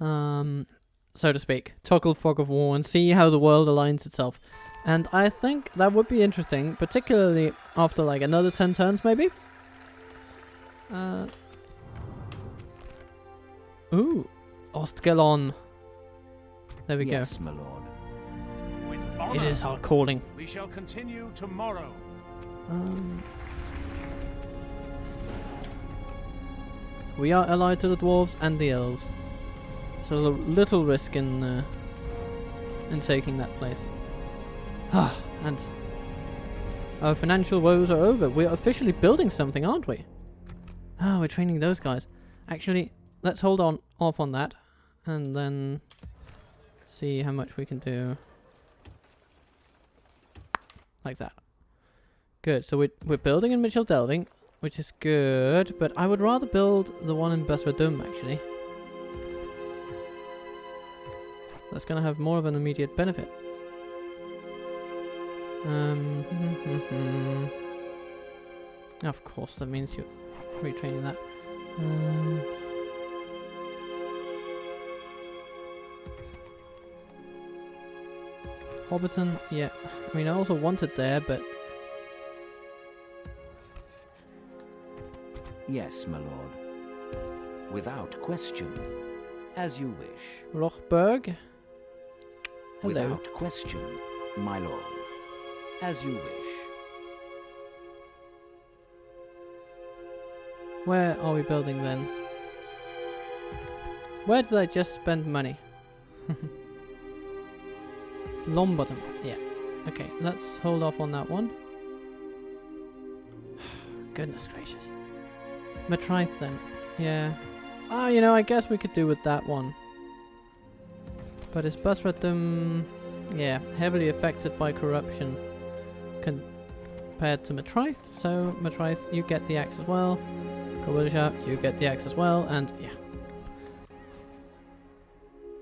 Speaker 1: so to speak, toggle fog of war, and see how the world aligns itself. And I think that would be interesting, particularly after like another 10 turns, maybe. Ooh, Postgalon. There we
Speaker 3: Yes, my lord.
Speaker 2: With
Speaker 1: go.
Speaker 2: honor.
Speaker 1: It is our calling.
Speaker 2: We shall continue tomorrow.
Speaker 1: We are allied to the dwarves and the elves, so a little risk in taking that place. And our financial woes are over. We're officially building something, aren't we? We're training those guys. Actually, let's hold off on that, and then see how much we can do. Like that. Good. So we're building in Mitchell Delving, which is good, but I would rather build the one in Basradum, actually. That's gonna have more of an immediate benefit. Of course, that means you're retraining that. Hobbiton, yeah. I mean, I also wanted there, but
Speaker 3: Yes, my lord. Without question. As you wish.
Speaker 1: Rochberg. Hello.
Speaker 3: Without question, my lord. As you wish.
Speaker 1: Where are we building then? Where did I just spend money? Longbottom. Yeah. Okay, let's hold off on that one. Goodness gracious. Matrice then. Yeah. Ah, you know, I guess we could do with that one. But is Busratum, yeah, heavily affected by corruption compared to Matrice. So, Matrice, you get the axe as well. Kawisha, you get the axe as well, and yeah.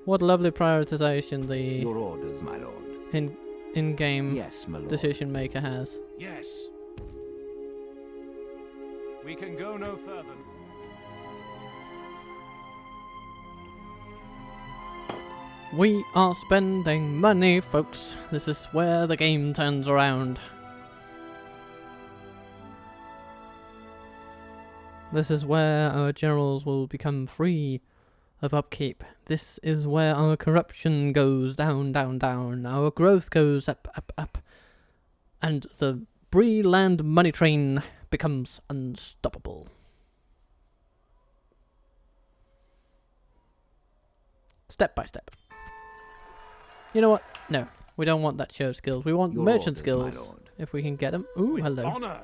Speaker 1: What lovely prioritization the
Speaker 3: Your orders, my lord.
Speaker 1: in-game
Speaker 3: Yes, my lord.
Speaker 1: decision maker has.
Speaker 2: Yes. We can go no further.
Speaker 1: We are spending money, folks. This is where the game turns around. This is where our generals will become free of upkeep. This is where our corruption goes down, down, down. Our growth goes up, up, up. And the Bree land money train becomes unstoppable. Step by step. You know what? No, we don't want that show skills. We want
Speaker 3: Your
Speaker 1: merchant
Speaker 3: orders, my
Speaker 1: skills.
Speaker 3: lord.
Speaker 1: If we can get them. Ooh,
Speaker 2: With
Speaker 1: hello.
Speaker 2: honor.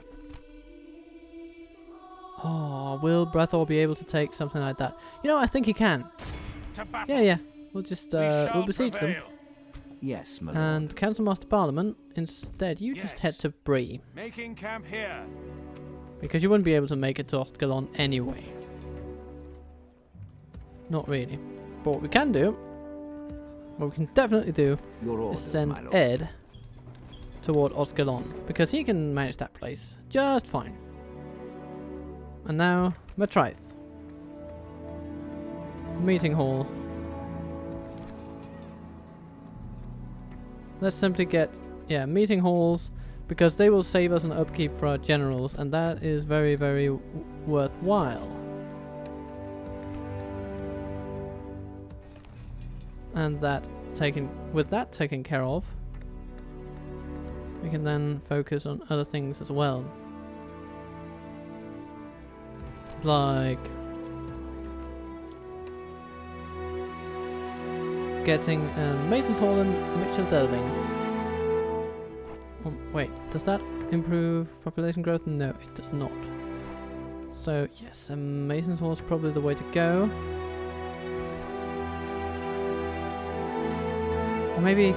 Speaker 1: Oh, will Brethor be able to take something like that? You know, I think he can.
Speaker 2: To battle.
Speaker 1: Yeah, yeah. We'll just,
Speaker 2: We shall
Speaker 1: we'll besiege them.
Speaker 2: prevail.
Speaker 3: Yes, my lord.
Speaker 1: And Council Master Parliament, instead, you just
Speaker 2: Yes.
Speaker 1: head to Bree.
Speaker 2: Making camp here.
Speaker 1: Because you wouldn't be able to make it to Postgalon anyway. Not really. But what we can do, what we can definitely do,
Speaker 3: Your
Speaker 1: is
Speaker 3: orders,
Speaker 1: send
Speaker 3: my lord.
Speaker 1: Ed toward Postgalon. Because he can manage that place just fine. And now, Matrice. Meeting hall. Let's simply get, yeah, meeting halls, because they will save us an upkeep for our generals, and that is very, very worthwhile. And that with that taken care of, we can then focus on other things as well. Like getting Mason's Hall and Mitchell Delving. Oh, wait, does that improve population growth? No, it does not. So yes, Mason's Hall is probably the way to go. Or maybe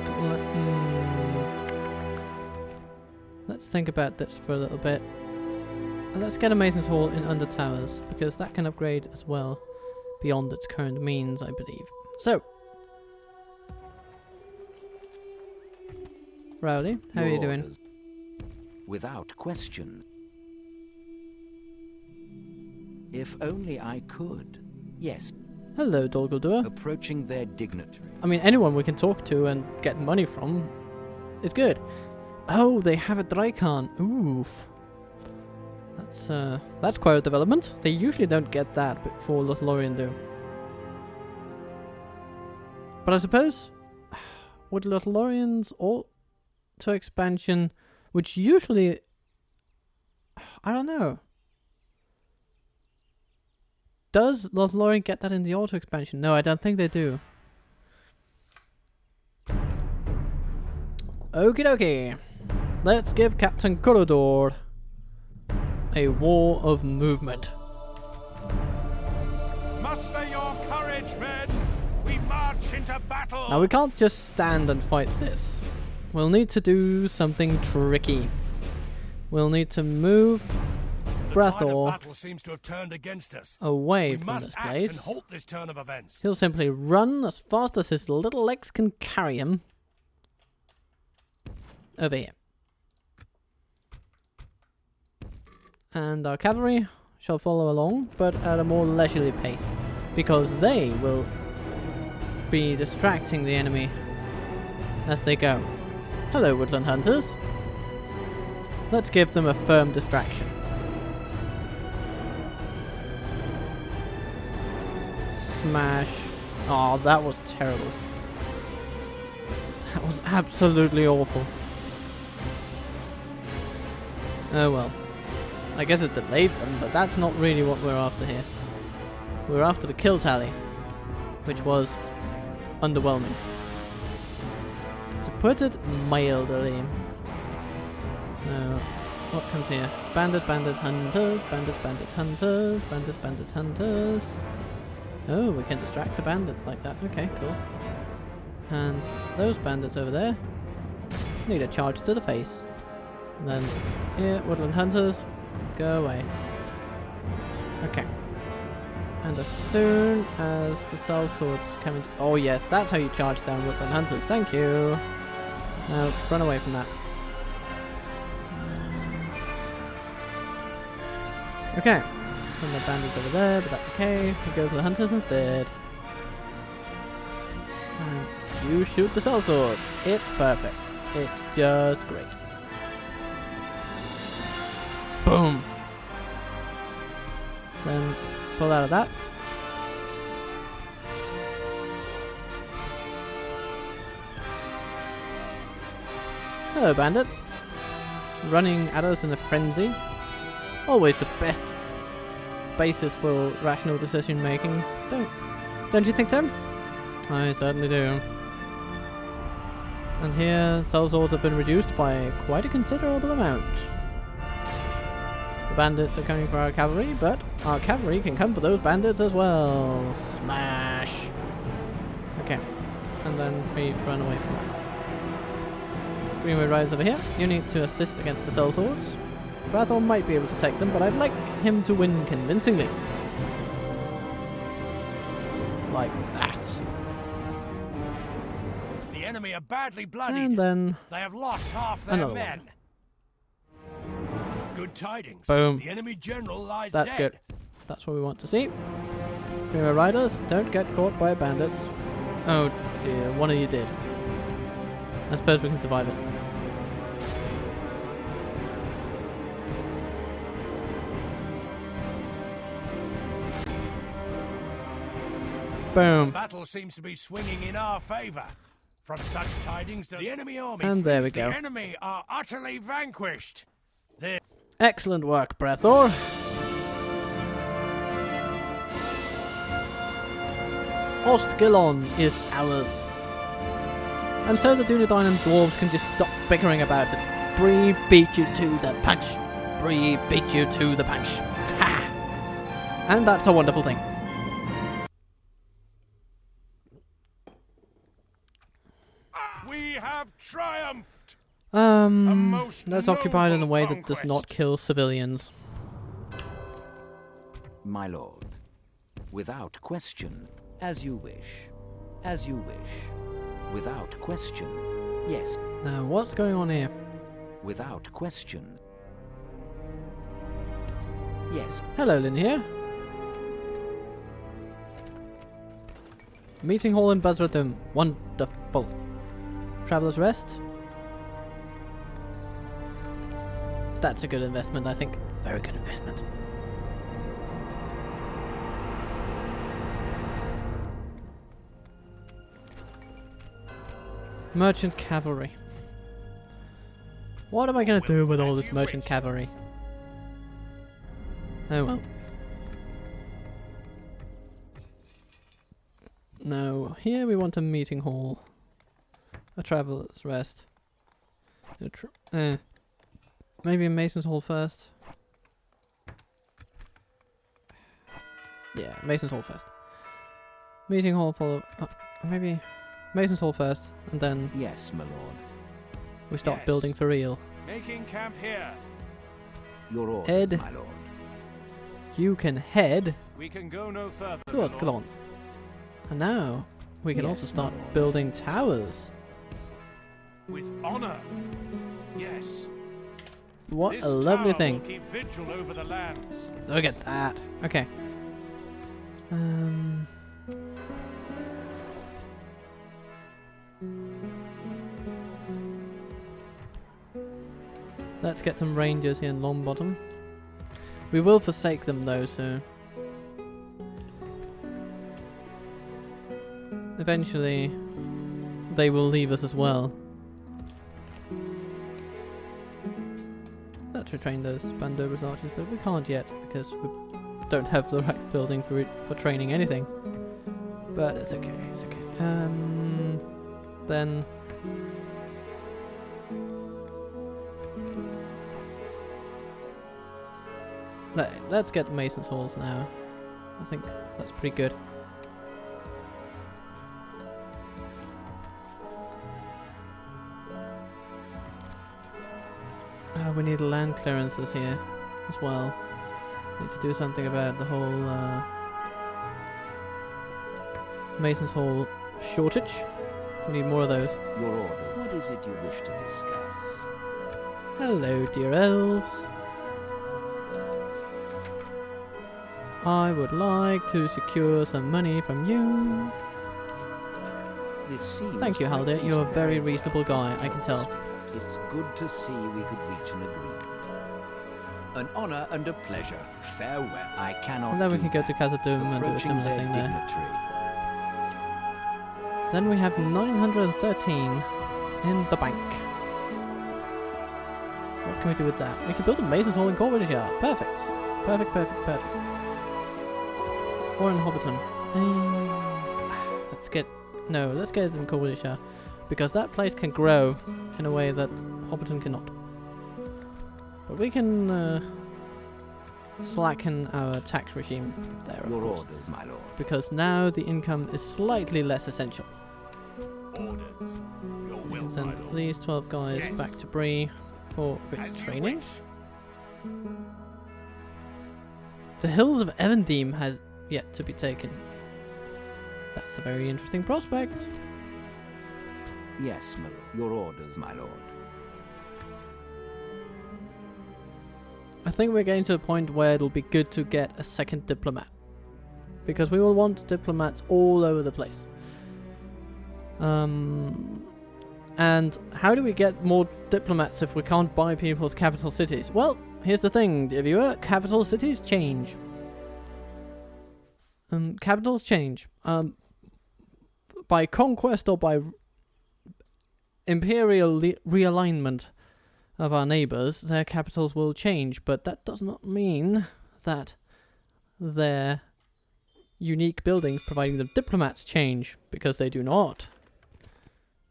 Speaker 1: let's think about this for a little bit. And let's get a Mason's Hall in Under Towers, because that can upgrade as well beyond its current means, I believe. So, Rowley, how are you
Speaker 3: Your
Speaker 1: doing?
Speaker 3: orders. Without question. If only I could. Yes,
Speaker 1: Hello, Dolguldur.
Speaker 3: approaching their dignitary.
Speaker 1: I mean, anyone we can talk to and get money from is good. Oh, they have a Drycan. Oof. That's quite a development. They usually don't get that before Lothlorien do. But I suppose, would Lothlorien's auto expansion, which usually, I don't know. Does Lothlorien get that in the auto expansion? No, I don't think they do. Okie dokie. Let's give Captain Corridor a war of movement.
Speaker 2: Muster your courage, men. We march into battle.
Speaker 1: Now we can't just stand and fight this. We'll need to do something tricky. We'll need to move Brathor
Speaker 2: battle seems to have turned against us.
Speaker 1: away
Speaker 2: We
Speaker 1: from
Speaker 2: must
Speaker 1: this
Speaker 2: act
Speaker 1: place,
Speaker 2: and halt this turn of events.
Speaker 1: he'll simply run as fast as his little legs can carry him over here. And our cavalry shall follow along, but at a more leisurely pace, because they will be distracting the enemy as they go. Hello, woodland hunters. Let's give them a firm distraction. Smash. Oh, that was terrible. That was absolutely awful. Oh well. I guess it delayed them, but that's not really what we're after here. We're after the kill tally, which was underwhelming. To put it mildly. Now, what comes here? Bandits, bandits, hunters, bandits, bandits, hunters, bandits, bandits, hunters. Oh, we can distract the bandits like that. Okay, cool. And those bandits over there need a charge to the face. And then here, woodland hunters, go away. Okay. And as soon as the cell swords come into... Oh yes, that's how you charge down woodland hunters. Thank you. Now, run away from that. Okay. And the bandits over there, but that's okay. We go for the hunters instead. And you shoot the cell swords. It's perfect. It's just great. Boom. Then pull out of that. Hello, bandits. Running at us in a frenzy. Always the best basis for rational decision making. Don't you think so? I certainly do. And here, cell swords have been reduced by quite a considerable amount. The bandits are coming for our cavalry, but our cavalry can come for those bandits as well. Smash! Okay, and then we run away from that. Greenwood Riders over here. You need to assist against the cell swords. Brathor might be able to take them, but I'd like him to win convincingly. Like that.
Speaker 2: The enemy are badly bloodied.
Speaker 1: And then
Speaker 2: They have lost half their
Speaker 1: another
Speaker 2: men. Good tidings.
Speaker 1: Boom.
Speaker 2: The enemy general lies
Speaker 1: That's
Speaker 2: dead.
Speaker 1: good. That's what we want to see. Greenwood Riders, don't get caught by bandits. Oh dear, one of you did. I suppose we can survive it. Boom.
Speaker 2: Battle seems to be swinging in our favour. From such tidings, the enemy army
Speaker 1: And there we
Speaker 2: flees.
Speaker 1: go.
Speaker 2: The enemy are utterly vanquished.
Speaker 1: Excellent work, Brathor. Postgalon is ours. And so the Dunedain and dwarves can just stop bickering about it. Bree beat you to the punch. Bree beat you to the punch. Ha! And that's a wonderful thing.
Speaker 2: We have triumphed.
Speaker 1: Let's occupy it in a way that does not kill civilians.
Speaker 3: My lord, without question, as you wish. As you wish. Without question, yes.
Speaker 1: Now, what's going on here?
Speaker 3: Without question. Yes.
Speaker 1: Hello, Lynn here. Meeting hall in Basradum. Wonderful. Traveller's Rest. That's a good investment, I think. Very good investment. Merchant cavalry. What am I going to do with all this merchant cavalry? Oh well. No, here we want a meeting hall. A traveller's rest. Maybe a Mason's Hall first. Yeah, Mason's Hall first. Meeting hall follow. Maybe Mason's Hall first, and then
Speaker 3: Yes, my lord.
Speaker 1: we start
Speaker 2: Yes.
Speaker 1: building for real.
Speaker 2: Making camp here.
Speaker 3: Your orders,
Speaker 1: Ed.
Speaker 3: my lord.
Speaker 1: you can head
Speaker 2: We can go no further.
Speaker 1: to Postgalon. And now we can also
Speaker 3: Yes,
Speaker 1: start
Speaker 3: my lord.
Speaker 1: building towers.
Speaker 2: With honor. Yes.
Speaker 1: What
Speaker 2: This
Speaker 1: a lovely
Speaker 2: tower
Speaker 1: thing.
Speaker 2: will keep vigil over the lands.
Speaker 1: Look at that. Okay. Let's get some rangers here in Longbottom. We will forsake them though, so eventually they will leave us as well. Let's retrain those Bandover's archers, but we can't yet because we don't have the right building for it for training anything. But it's okay, it's okay. Then let's get Mason's Halls now. I think that's pretty good. We need land clearances here as well. Need to do something about the whole Mason's Hall shortage. We need more of those.
Speaker 3: Your orders. What is it you wish to discuss?
Speaker 1: Hello, dear elves. I would like to secure some money from you.
Speaker 3: This seems
Speaker 1: Thank you,
Speaker 3: quite
Speaker 1: Haldir. You're a very
Speaker 3: reasonable.
Speaker 1: reasonable guy, I can tell.
Speaker 3: It's good to see we could reach an agreement. An honor and a pleasure. Farewell. I cannot.
Speaker 1: And then we
Speaker 3: do
Speaker 1: can go to
Speaker 3: that.
Speaker 1: Khazad-dûm and do a
Speaker 3: Approaching
Speaker 1: similar
Speaker 3: their
Speaker 1: thing there.
Speaker 3: dignitary.
Speaker 1: Then we have 913 in the bank. What can we do with that? We can build a Mason's Hall in Corvidishire. Perfect. Perfect, perfect, perfect. Or in Hobbiton. Let's get it in Corvidishire. Because that place can grow in a way that Hobbiton cannot. But we can slacken our tax regime there, of
Speaker 3: Your
Speaker 1: course.
Speaker 3: orders, my lord.
Speaker 1: Because now the income is slightly less essential.
Speaker 2: Orders. Your
Speaker 1: We
Speaker 2: will,
Speaker 1: can
Speaker 2: my
Speaker 1: send
Speaker 2: lord.
Speaker 1: these 12 guys
Speaker 2: Yes.
Speaker 1: back to Bree for
Speaker 2: As you
Speaker 1: training.
Speaker 2: wish.
Speaker 1: The Hills of Evendeem has yet to be taken. That's a very interesting prospect.
Speaker 3: Yes, my lord. Your orders, my lord.
Speaker 1: I think we're getting to a point where it'll be good to get a second diplomat. Because we will want diplomats all over the place. And how do we get more diplomats if we can't buy people's capital cities? Well, here's the thing, dear viewer. Capital cities change. Capitals change. By conquest or by imperial realignment of our neighbours, their capitals will change, but that does not mean that their unique buildings providing them diplomats change, because they do not.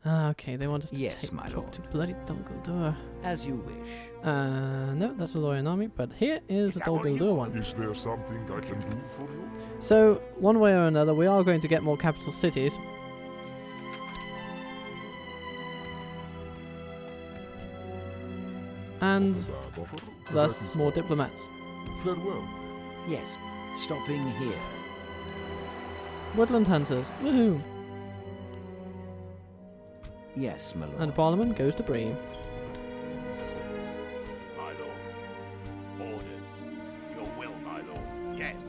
Speaker 1: Okay, they want us to
Speaker 3: Yes, my
Speaker 1: talk
Speaker 3: lord.
Speaker 1: to bloody Dolguldur.
Speaker 3: As you wish.
Speaker 1: No, that's a Lorien army, but here is the Dolguldur one.
Speaker 4: Is there something I can do for you?
Speaker 1: So, one way or another, we are going to get more capital cities. And
Speaker 4: That offer?
Speaker 1: thus
Speaker 4: That is
Speaker 1: more
Speaker 4: all.
Speaker 1: diplomats.
Speaker 4: Farewell.
Speaker 3: Yes. Stopping here.
Speaker 1: Woodland hunters, woohoo!
Speaker 3: Yes, my lord.
Speaker 1: And Parliament goes to Bree.
Speaker 2: My lord. Orders. Your will, my lord. Yes.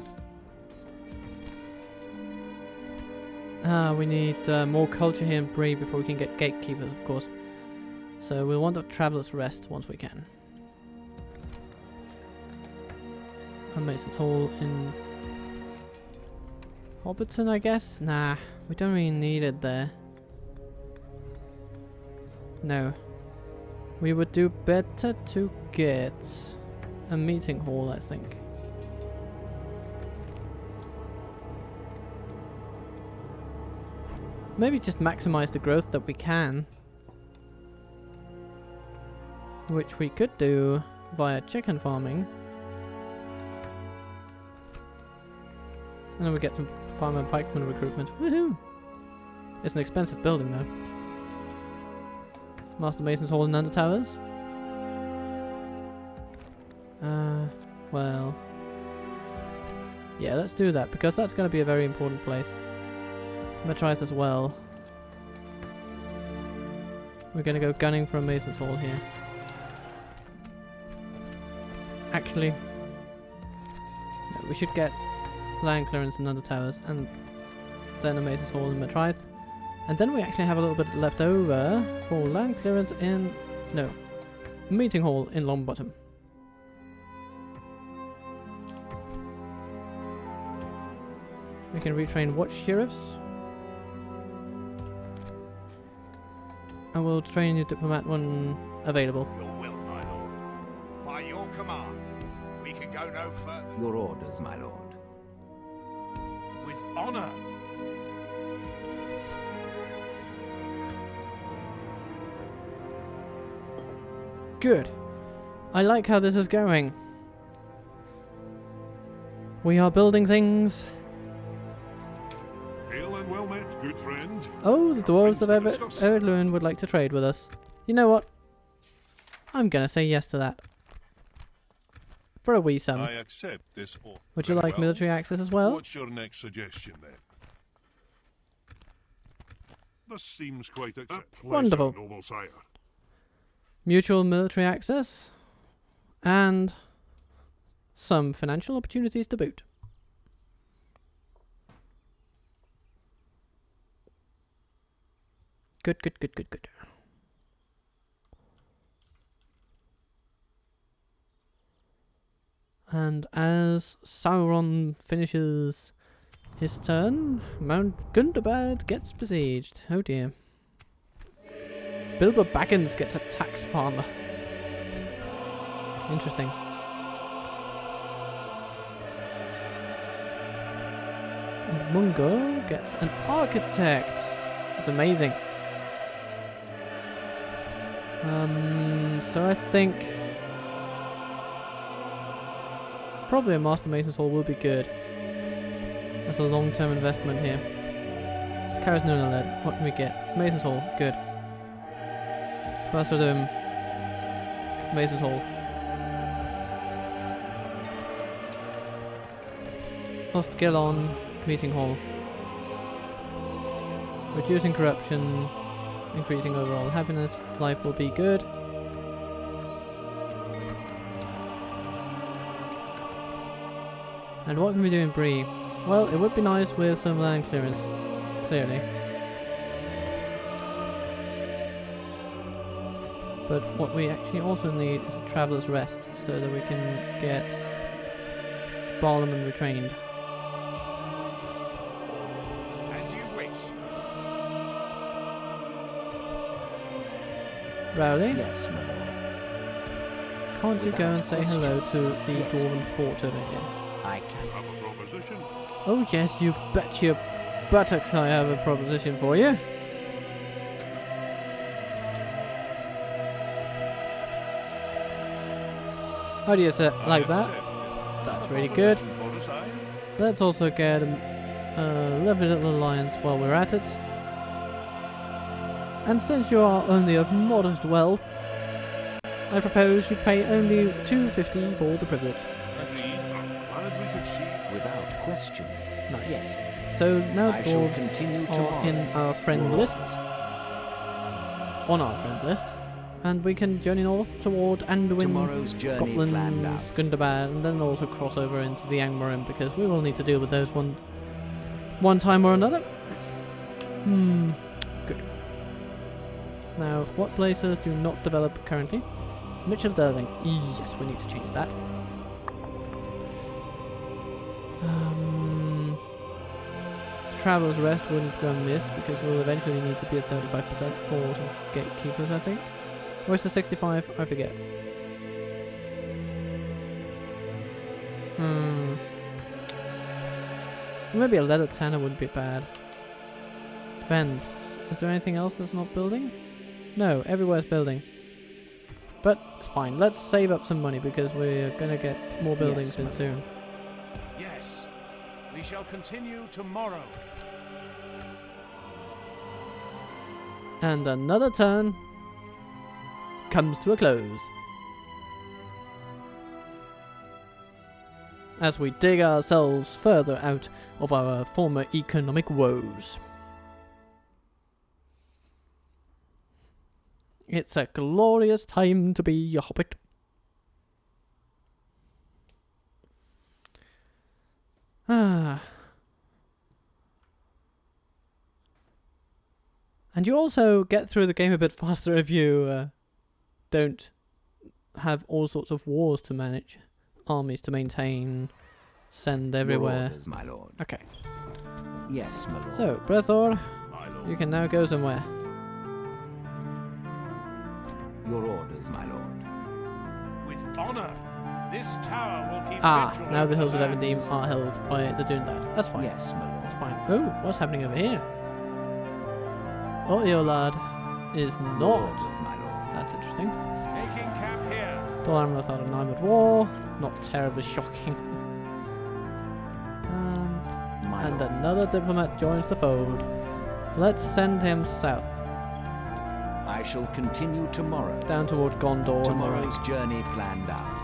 Speaker 1: We need more culture here in Bree before we can get gatekeepers, of course. So we'll want a traveller's rest once we can. And Mason's Hall in Hobbiton, I guess? Nah, we don't really need it there. No. We would do better to get a meeting hall, I think. Maybe just maximize the growth that we can. Which we could do via chicken farming. And then we get some farmer and pikeman recruitment. Woohoo! It's an expensive building though. Master Mason's Hall in Under Towers. Well. Yeah, let's do that, because that's going to be a very important place. I'm going to try this as well. We're going to go gunning for a Mason's Hall here. Actually, no, we should get land clearance in Under Towers, and then a Mason's Hall in Matrice. And then we actually have a little bit left over for land clearance in... no. Meeting Hall in Longbottom. We can retrain Watch Sheriffs. And we'll train your Diplomat when available.
Speaker 5: Your will, my lord. By your command, we can go no further.
Speaker 3: Your orders, my lord.
Speaker 2: With honor.
Speaker 1: Good. I like how this is going. We are building things.
Speaker 4: Hail and well met, good friend.
Speaker 1: Oh, the dwarves of
Speaker 4: Things to discuss.
Speaker 1: Eredluin would like to trade with us. You know what? I'm gonna say yes to that. For a wee sum.
Speaker 4: I accept this offer.
Speaker 1: Would you
Speaker 4: Very
Speaker 1: like
Speaker 4: well.
Speaker 1: military access as well?
Speaker 4: What's your next suggestion then? This seems quite acceptable.
Speaker 1: Wonderful.
Speaker 4: Noble sire.
Speaker 1: Mutual military access. And some financial opportunities to boot. Good, good, good, good, good. And as Sauron finishes his turn, Mount Gundabad gets besieged. Oh dear. Bilbo Baggins gets a tax farmer. Interesting. And Mungo gets an architect. That's amazing. So I think probably a Master Mason's Hall will be good. That's a long-term investment here. Karis Nuna led. What can we get? Mason's Hall. Good. Bastardum. Mason's Hall. Postgalon. Meeting Hall. Reducing corruption. Increasing overall happiness. Life will be good. And what can we do in Bree? Well, it would be nice with some land clearance. Clearly. But what we actually also need is a Traveller's Rest, so that we can get Barlaman retrained.
Speaker 5: As you wish.
Speaker 1: Rowley,
Speaker 3: Yes, my lord.
Speaker 1: can't you go and say hello to the
Speaker 3: Yes.
Speaker 1: Dwarven Fort over here?
Speaker 3: I can.
Speaker 4: Have a proposition?
Speaker 1: Oh yes, you bet your buttocks I have a proposition for you. How do you say like that? That's really good. Let's also get a lovely little alliance while we're at it. And since you are only of modest wealth, I propose you pay only $250 for the privilege.
Speaker 3: Without question.
Speaker 1: Nice. So now
Speaker 3: I
Speaker 1: the
Speaker 3: shall
Speaker 1: dwarves
Speaker 3: continue
Speaker 1: are
Speaker 3: tomorrow.
Speaker 1: in our friend list. On our friend list. And we can journey north toward Anduin,
Speaker 3: Tomorrow's journey planned out.
Speaker 1: Gotland, Gundabad, and then also cross over into the Angmarim, because we will need to deal with those one time or another. Good. Now, what places do not develop currently? Mitchell Derving. Yes, we need to change that. Traveller's Rest wouldn't go amiss, because we'll eventually need to be at 75% for some gatekeepers, I think. Where's the 65? I forget. Maybe a leather tanner wouldn't be bad. Depends. Is there anything else that's not building? No, everywhere's building. But it's fine. Let's save up some money, because we're gonna get more buildings in soon.
Speaker 2: Yes. We shall continue tomorrow.
Speaker 1: And another turn comes to a close. as we dig ourselves further out of our former economic woes. It's a glorious time to be a hobbit. Ah. And you also get through the game a bit faster if you don't have all sorts of wars to manage, armies to maintain, send everywhere.
Speaker 3: Your orders, my lord.
Speaker 1: Okay.
Speaker 3: Yes, my lord.
Speaker 1: So, Brethor,
Speaker 4: My lord.
Speaker 1: you can now go somewhere.
Speaker 3: Your orders, my lord.
Speaker 2: With honor. This tower will keep vigil
Speaker 1: Now the
Speaker 2: over
Speaker 1: hills of
Speaker 2: lands.
Speaker 1: Evandene are held by the Dundad. That's fine.
Speaker 3: Yes, my
Speaker 1: That's
Speaker 3: lord.
Speaker 1: fine. Oh, what's happening over here? Oh, your lad is
Speaker 3: Your
Speaker 1: not.
Speaker 3: orders, my lord.
Speaker 1: That's interesting.
Speaker 2: Making camp here.
Speaker 1: Dolan without an armoured war. Not terribly shocking.
Speaker 3: My
Speaker 1: And
Speaker 3: lord.
Speaker 1: another diplomat joins the fold. Let's send him south,
Speaker 3: I shall continue tomorrow.
Speaker 1: down toward Gondor.
Speaker 3: Tomorrow's journey planned out.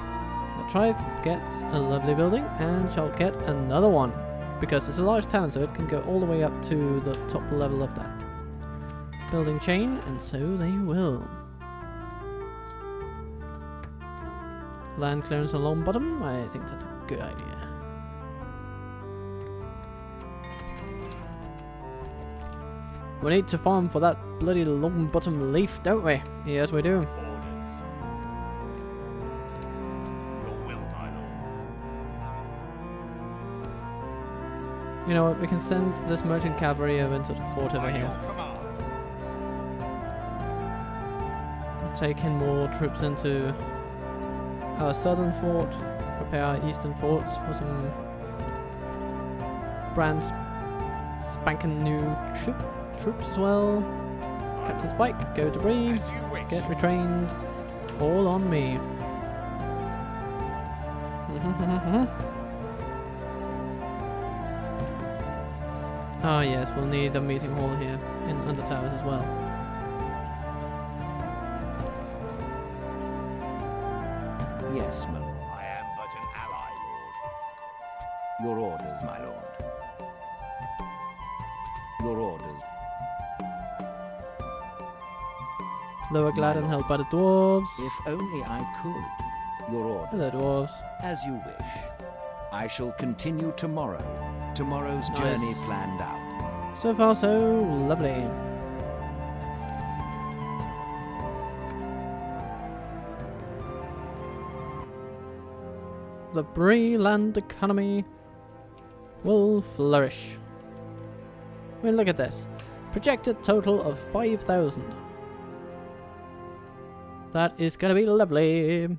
Speaker 1: The Trith gets a lovely building and shall get another one, because it's a large town, so it can go all the way up to the top level of that building chain, and so they will. Land clearance along bottom, I think that's a good idea. We need to farm for that bloody long bottom leaf, don't we? Yes, we do.
Speaker 2: Orders. Your will, my lord.
Speaker 1: You know what, we can send this merchant cavalry over into the fort over
Speaker 5: By
Speaker 1: here.
Speaker 5: your command.
Speaker 1: Take in more troops into our southern fort, prepare our eastern forts for some brand spanking new troops as well. Captain Spike, go to Bree,
Speaker 5: As you wish.
Speaker 1: get retrained, all on me. Ah yes, we'll need a meeting hall here in Under Towers as well.
Speaker 3: Yes, my lord.
Speaker 5: I am but an ally, lord.
Speaker 3: Your orders, my lord. Your orders.
Speaker 1: Lower
Speaker 3: My
Speaker 1: Gladden
Speaker 3: lord.
Speaker 1: held by the dwarves.
Speaker 3: If only I could. Your orders.
Speaker 1: Hello dwarves.
Speaker 3: As you wish. I shall continue tomorrow. Tomorrow's
Speaker 1: Nice.
Speaker 3: journey planned out.
Speaker 1: So far so lovely. The Bree land economy will flourish. I mean, look at this. Projected total of 5,000. That is gonna be lovely.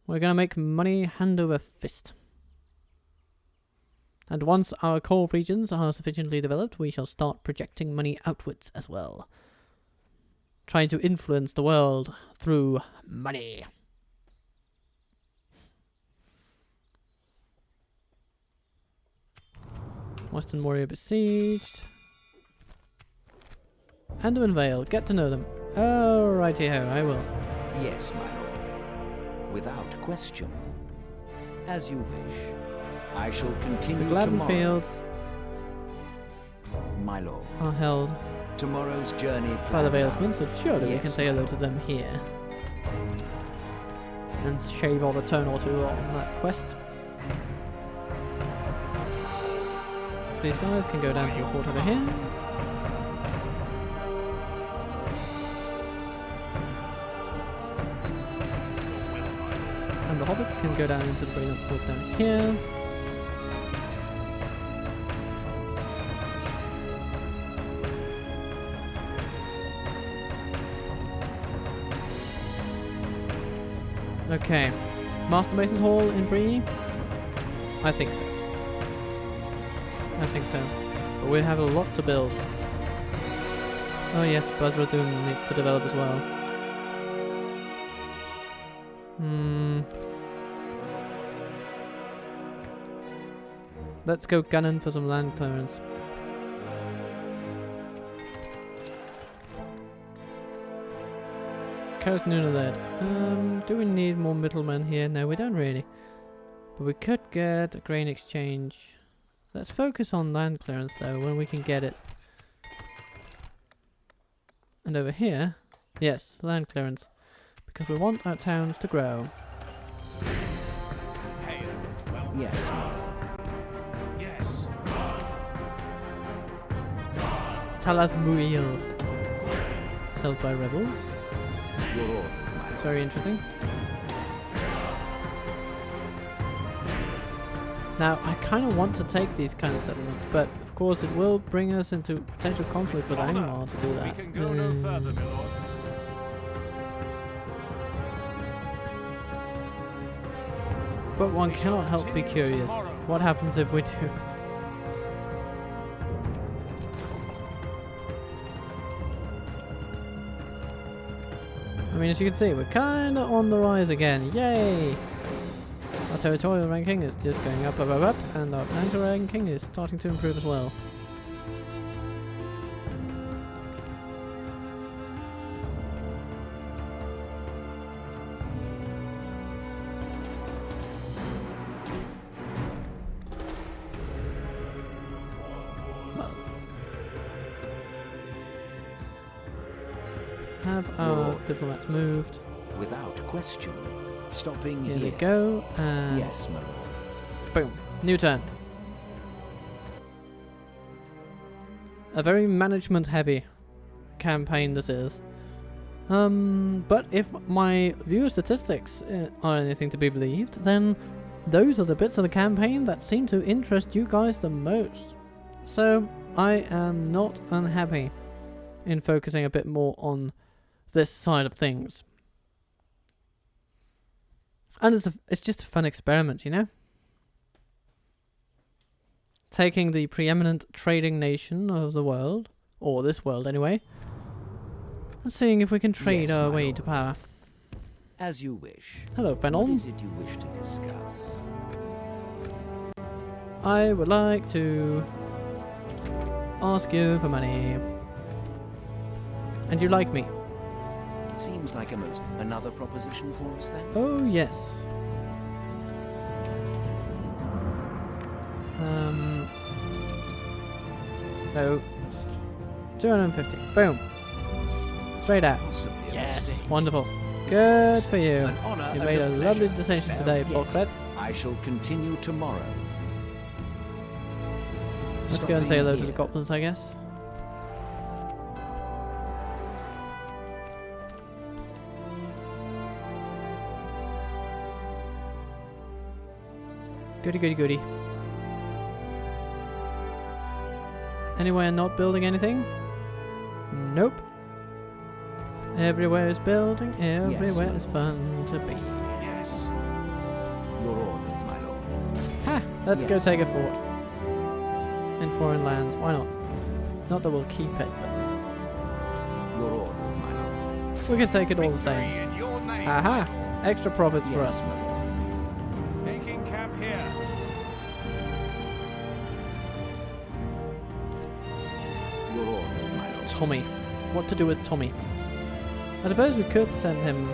Speaker 1: We're gonna make money hand over fist. And once our core regions are sufficiently developed, we shall start projecting money outwards as well. Trying to influence the world through money. Western Warrior besieged. Andaman Vale, get to know them. Alrighty ho, I will.
Speaker 3: Yes, my lord. Without question. As you wish. I shall
Speaker 1: The
Speaker 3: continue
Speaker 1: Gladden
Speaker 3: tomorrow.
Speaker 1: Fields
Speaker 3: My lord.
Speaker 1: are held
Speaker 3: Tomorrow's journey
Speaker 1: by the
Speaker 3: planned out.
Speaker 1: Valesmen, so surely we
Speaker 3: Yes,
Speaker 1: can say hello to them here. And shave off a turn or two on that quest. These guys can go down to the fort over here. And the hobbits can go down into the brilliant fort down here. Okay. Master Mason's Hall in Bree? I think so. I think so. But we have a lot to build. Oh yes, Buzzradoom needs to develop as well. Let's go gunning for some land clearance. Kerosene lead. Do we need more middlemen here? No, we don't really. But we could get a grain exchange. Let's focus on land clearance though, when we can get it. And over here, yes, land clearance. Because we want our towns to grow.
Speaker 5: Hail. Well,
Speaker 3: Yes, my lord.
Speaker 5: yes.
Speaker 1: Talathmuil. Held by rebels.
Speaker 3: Your orders, my lord.
Speaker 1: Very interesting. Now, I kind of want to take these kind of settlements, but of course it will bring us into potential conflict with Angmar to do
Speaker 2: We
Speaker 1: that.
Speaker 2: can go no further, my lord.
Speaker 1: But one
Speaker 2: We shall
Speaker 1: cannot help be
Speaker 2: continue
Speaker 1: curious.
Speaker 2: tomorrow.
Speaker 1: What happens if we do? I mean, as you can see, we're kind of on the rise again. Yay! Our territorial ranking is just going up, up, up, up, and our financial ranking is starting to improve as well. Have our diplomats moved?
Speaker 3: Without question. Stopping
Speaker 1: Here
Speaker 3: here.
Speaker 1: they go, and
Speaker 3: Yes, my lord.
Speaker 1: boom. New turn. A very management heavy campaign this is. But if my viewer statistics are anything to be believed, then those are the bits of the campaign that seem to interest you guys the most. So I am not unhappy in focusing a bit more on this side of things. And it's just a fun experiment, you know? Taking the preeminent trading nation of the world, or this world anyway, and seeing if we can trade
Speaker 3: Yes,
Speaker 1: our
Speaker 3: my
Speaker 1: way
Speaker 3: lord.
Speaker 1: to power.
Speaker 3: As you wish.
Speaker 1: Hello,
Speaker 3: What
Speaker 1: Fenelon.
Speaker 3: is it you wish to discuss?
Speaker 1: I would like to ask you for money. And you like me?
Speaker 3: Seems like another proposition for us then?
Speaker 1: Oh, yes. No, just 250. Boom. Straight out.
Speaker 3: Possibly a
Speaker 1: Yes,
Speaker 3: mistake.
Speaker 1: wonderful. Good for you.
Speaker 3: An honor
Speaker 1: You
Speaker 3: and
Speaker 1: made a lovely
Speaker 3: pleasure.
Speaker 1: decision today,
Speaker 3: Yes.
Speaker 1: Falkret.
Speaker 3: I shall continue tomorrow.
Speaker 1: Let's go and say hello to the
Speaker 3: Stopping
Speaker 1: goblins, I guess. Goody, goody, goody. Anywhere not building anything? Nope. Everywhere is building, everywhere
Speaker 3: my
Speaker 1: is fun to be.
Speaker 5: Yes.
Speaker 3: Your orders, my lord.
Speaker 1: Ha! Let's go
Speaker 3: Yes.
Speaker 1: take a fort. In foreign lands, why not? Not that we'll keep it, but
Speaker 3: Your orders, my lord.
Speaker 1: we can take it all the
Speaker 5: Victory
Speaker 1: same.
Speaker 5: in your name.
Speaker 1: Aha! Extra profits for
Speaker 3: Yes,
Speaker 1: us.
Speaker 3: my lord.
Speaker 5: Making camp here.
Speaker 3: Your orders, my lord.
Speaker 1: Tommy. What to do with Tommy? I suppose we could send him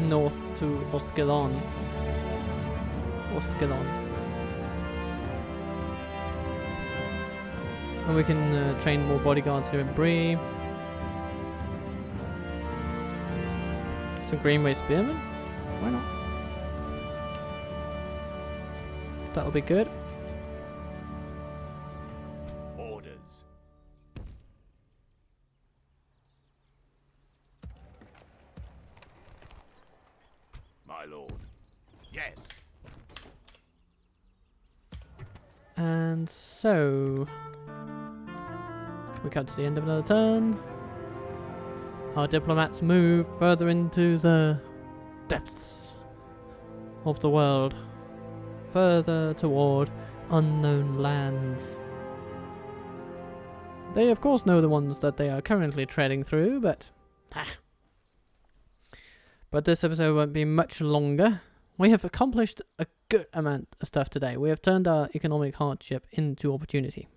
Speaker 1: north to Postgalon. And we can train more bodyguards here in Bree. Some Greenway Spearmen? Why not? That'll be good.
Speaker 5: Orders. My lord. Yes.
Speaker 1: And so we come to the end of another turn. Our diplomats move further into the depths of the world, further toward unknown lands. They of course know the ones that they are currently treading through, but this episode won't be much longer. We have accomplished a good amount of stuff today. We have turned our economic hardship into opportunity.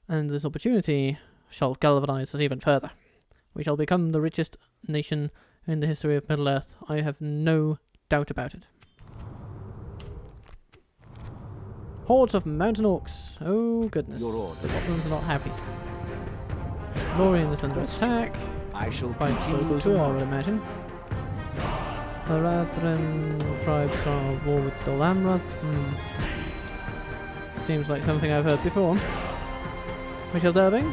Speaker 1: And this opportunity shall galvanize us even further. We shall become the richest nation in the history of Middle-earth. I have no doubt about it. Hordes of mountain orcs. Oh goodness.
Speaker 3: Your order.
Speaker 1: The goblins are not happy. Lorien is under attack.
Speaker 3: I shall
Speaker 1: By
Speaker 3: continue
Speaker 1: Galu, I
Speaker 3: tomorrow.
Speaker 1: would imagine. The Radren tribes are at war with the Lamrath. Seems like something I've heard before. Mitchell Durbing.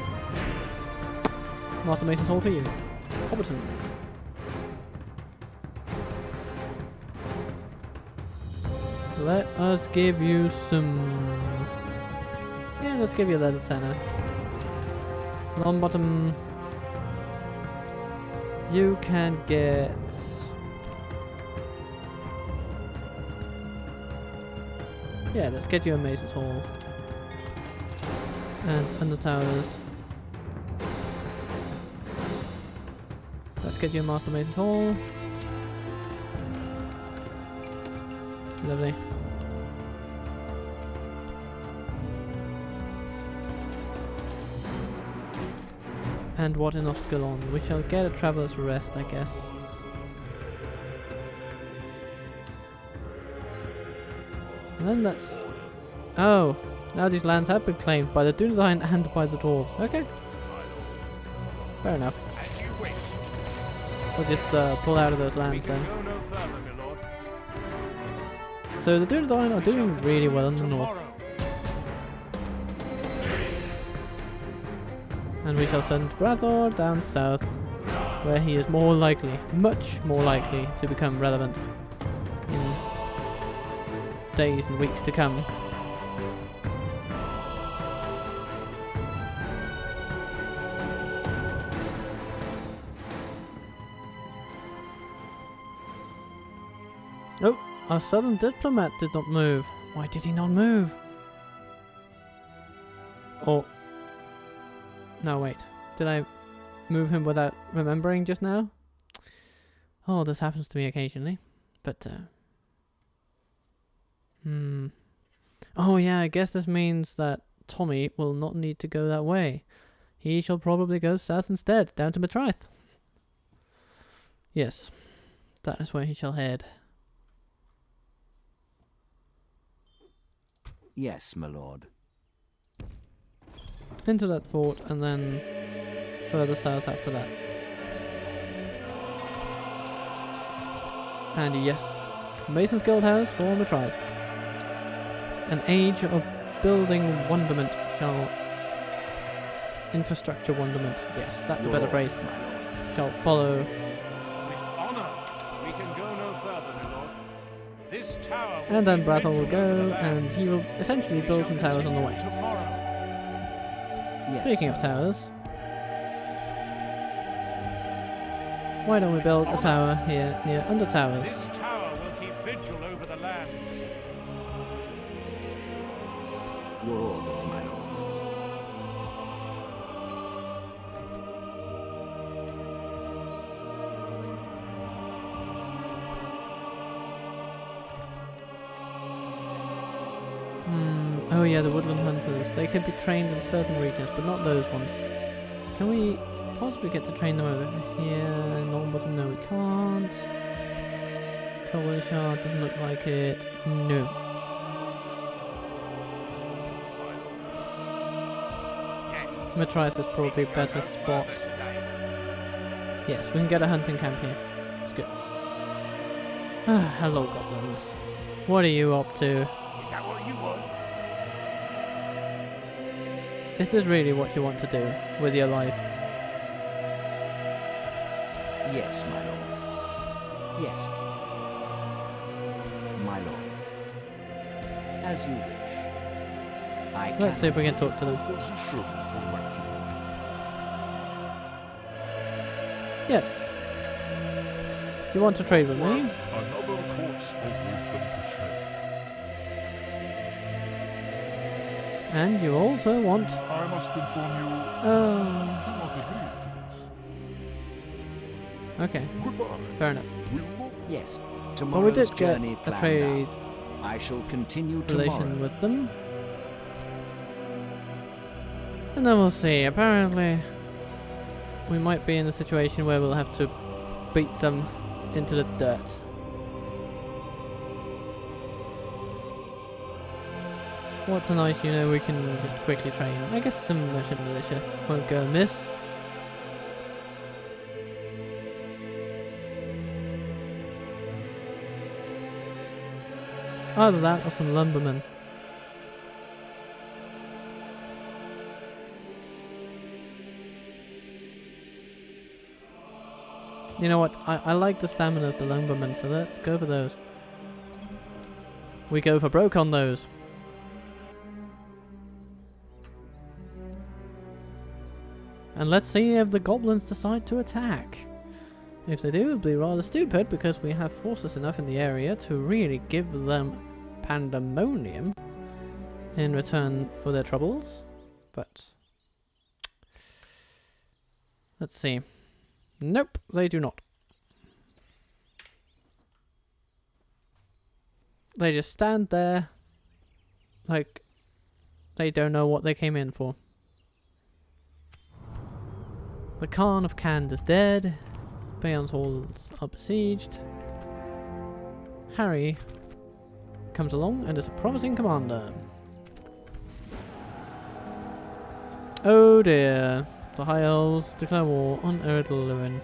Speaker 1: Master Mason's Hall for you. Hobbiton. Let us give you some... Yeah, let's give you a leather tenor. Longbottom. You can get... Yeah, let's get you a Mason's Hall. And Under Towers. Let's get you a Master Mason's Hall. Lovely. And what in Postgalon? We shall get a Traveller's Rest, I guess. And then that's... Oh! Now these lands have been claimed by the Dunedain and by the Dwarves. Okay. Fair enough.
Speaker 5: As you wish.
Speaker 1: We'll just pull out of those
Speaker 2: We
Speaker 1: lands
Speaker 2: can
Speaker 1: then.
Speaker 2: go no further, my lord.
Speaker 1: So the Dunedain are
Speaker 2: We shall
Speaker 1: doing really well in the
Speaker 2: continue
Speaker 1: north.
Speaker 2: tomorrow.
Speaker 1: And we shall send Brathor down south, where he is more likely, much more likely, to become relevant in days and weeks to come. Oh, our southern diplomat did not move. Why did he not move? Oh. No, wait. Did I move him without remembering just now? Oh, this happens to me occasionally. But, Oh yeah, I guess this means that Tommy will not need to go that way. He shall probably go south instead, down to Mitraith. Yes, that is where he shall head.
Speaker 3: Yes, my lord.
Speaker 1: Into that fort, and then further south after that. And yes, Mason's Guild House for Mitraith. An age of building wonderment shall... Infrastructure wonderment, yes, that's a better phrase. Shall follow.
Speaker 2: With honor, we can go no further, my lord. This tower will
Speaker 1: And then
Speaker 2: be
Speaker 1: Brathel will
Speaker 2: vigil
Speaker 1: go,
Speaker 2: over the
Speaker 1: and
Speaker 2: lands.
Speaker 1: he will essentially
Speaker 2: We
Speaker 1: build
Speaker 2: shall
Speaker 1: some towers on the
Speaker 2: continue
Speaker 1: way.
Speaker 2: tomorrow.
Speaker 3: Yes.
Speaker 1: Speaking of towers, why don't we build a tower here near Under Towers?
Speaker 2: This tower will keep vigil over the lands.
Speaker 3: Your orders, my lord.
Speaker 1: Oh yeah, the woodland hunters. They can be trained in certain regions, but not those ones. Can we possibly get to train them over here? Longbottom, no we can't. Coalition doesn't look like it. No.
Speaker 5: Yes.
Speaker 1: Mitraith is probably a
Speaker 5: We can go
Speaker 1: better
Speaker 5: no
Speaker 1: spot.
Speaker 5: further today.
Speaker 1: Yes, we can get a hunting camp here. Let's go. Ah, hello goblins. What are you up to?
Speaker 5: Is that what you want?
Speaker 1: Is this really what you want to do with your life?
Speaker 3: Yes, my lord. Yes. My lord. As you wish. I
Speaker 1: Let's see if we can talk to them.
Speaker 4: Position for action.
Speaker 1: Yes. You want to trade with me?
Speaker 4: Another course of wisdom to share.
Speaker 1: And you also want...
Speaker 4: I must inform you,
Speaker 1: Oh,
Speaker 4: cannot agree to this.
Speaker 1: okay.
Speaker 4: Goodbye.
Speaker 1: Fair enough.
Speaker 4: We'll not
Speaker 3: Yes.
Speaker 1: Well, we
Speaker 3: Tomorrow's
Speaker 1: did get
Speaker 3: journey
Speaker 1: a
Speaker 3: planned
Speaker 1: trade
Speaker 3: out. I shall continue
Speaker 1: relation
Speaker 3: tomorrow.
Speaker 1: with them. And then we'll see. Apparently, we might be in a situation where we'll have to beat them into the dirt. What's a nice, we can just quickly train. I guess some merchant militia won't go amiss. Either that or some lumbermen. You know what? I like the stamina of the lumbermen, so let's go for those. We go for broke on those. And let's see if the goblins decide to attack. If they do, it'll be rather stupid because we have forces enough in the area to really give them pandemonium in return for their troubles. But let's see. Nope, they do not. They just stand there like they don't know what they came in for. The Khan of Khand is dead. Bayon's halls are besieged. Harry comes along and is a promising commander. Oh dear. The High Elves declare war on Erdluin.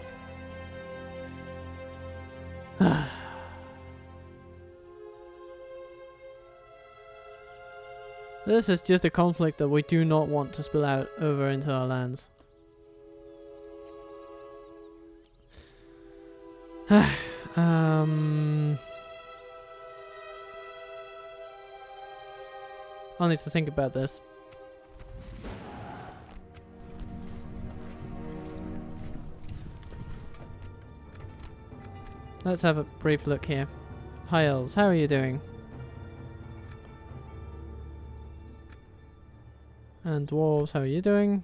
Speaker 1: This is just a conflict that we do not want to spill out over into our lands. I'll need to think about this. Let's have a brief look here. Hi Elves, how are you doing? And Dwarves, how are you doing?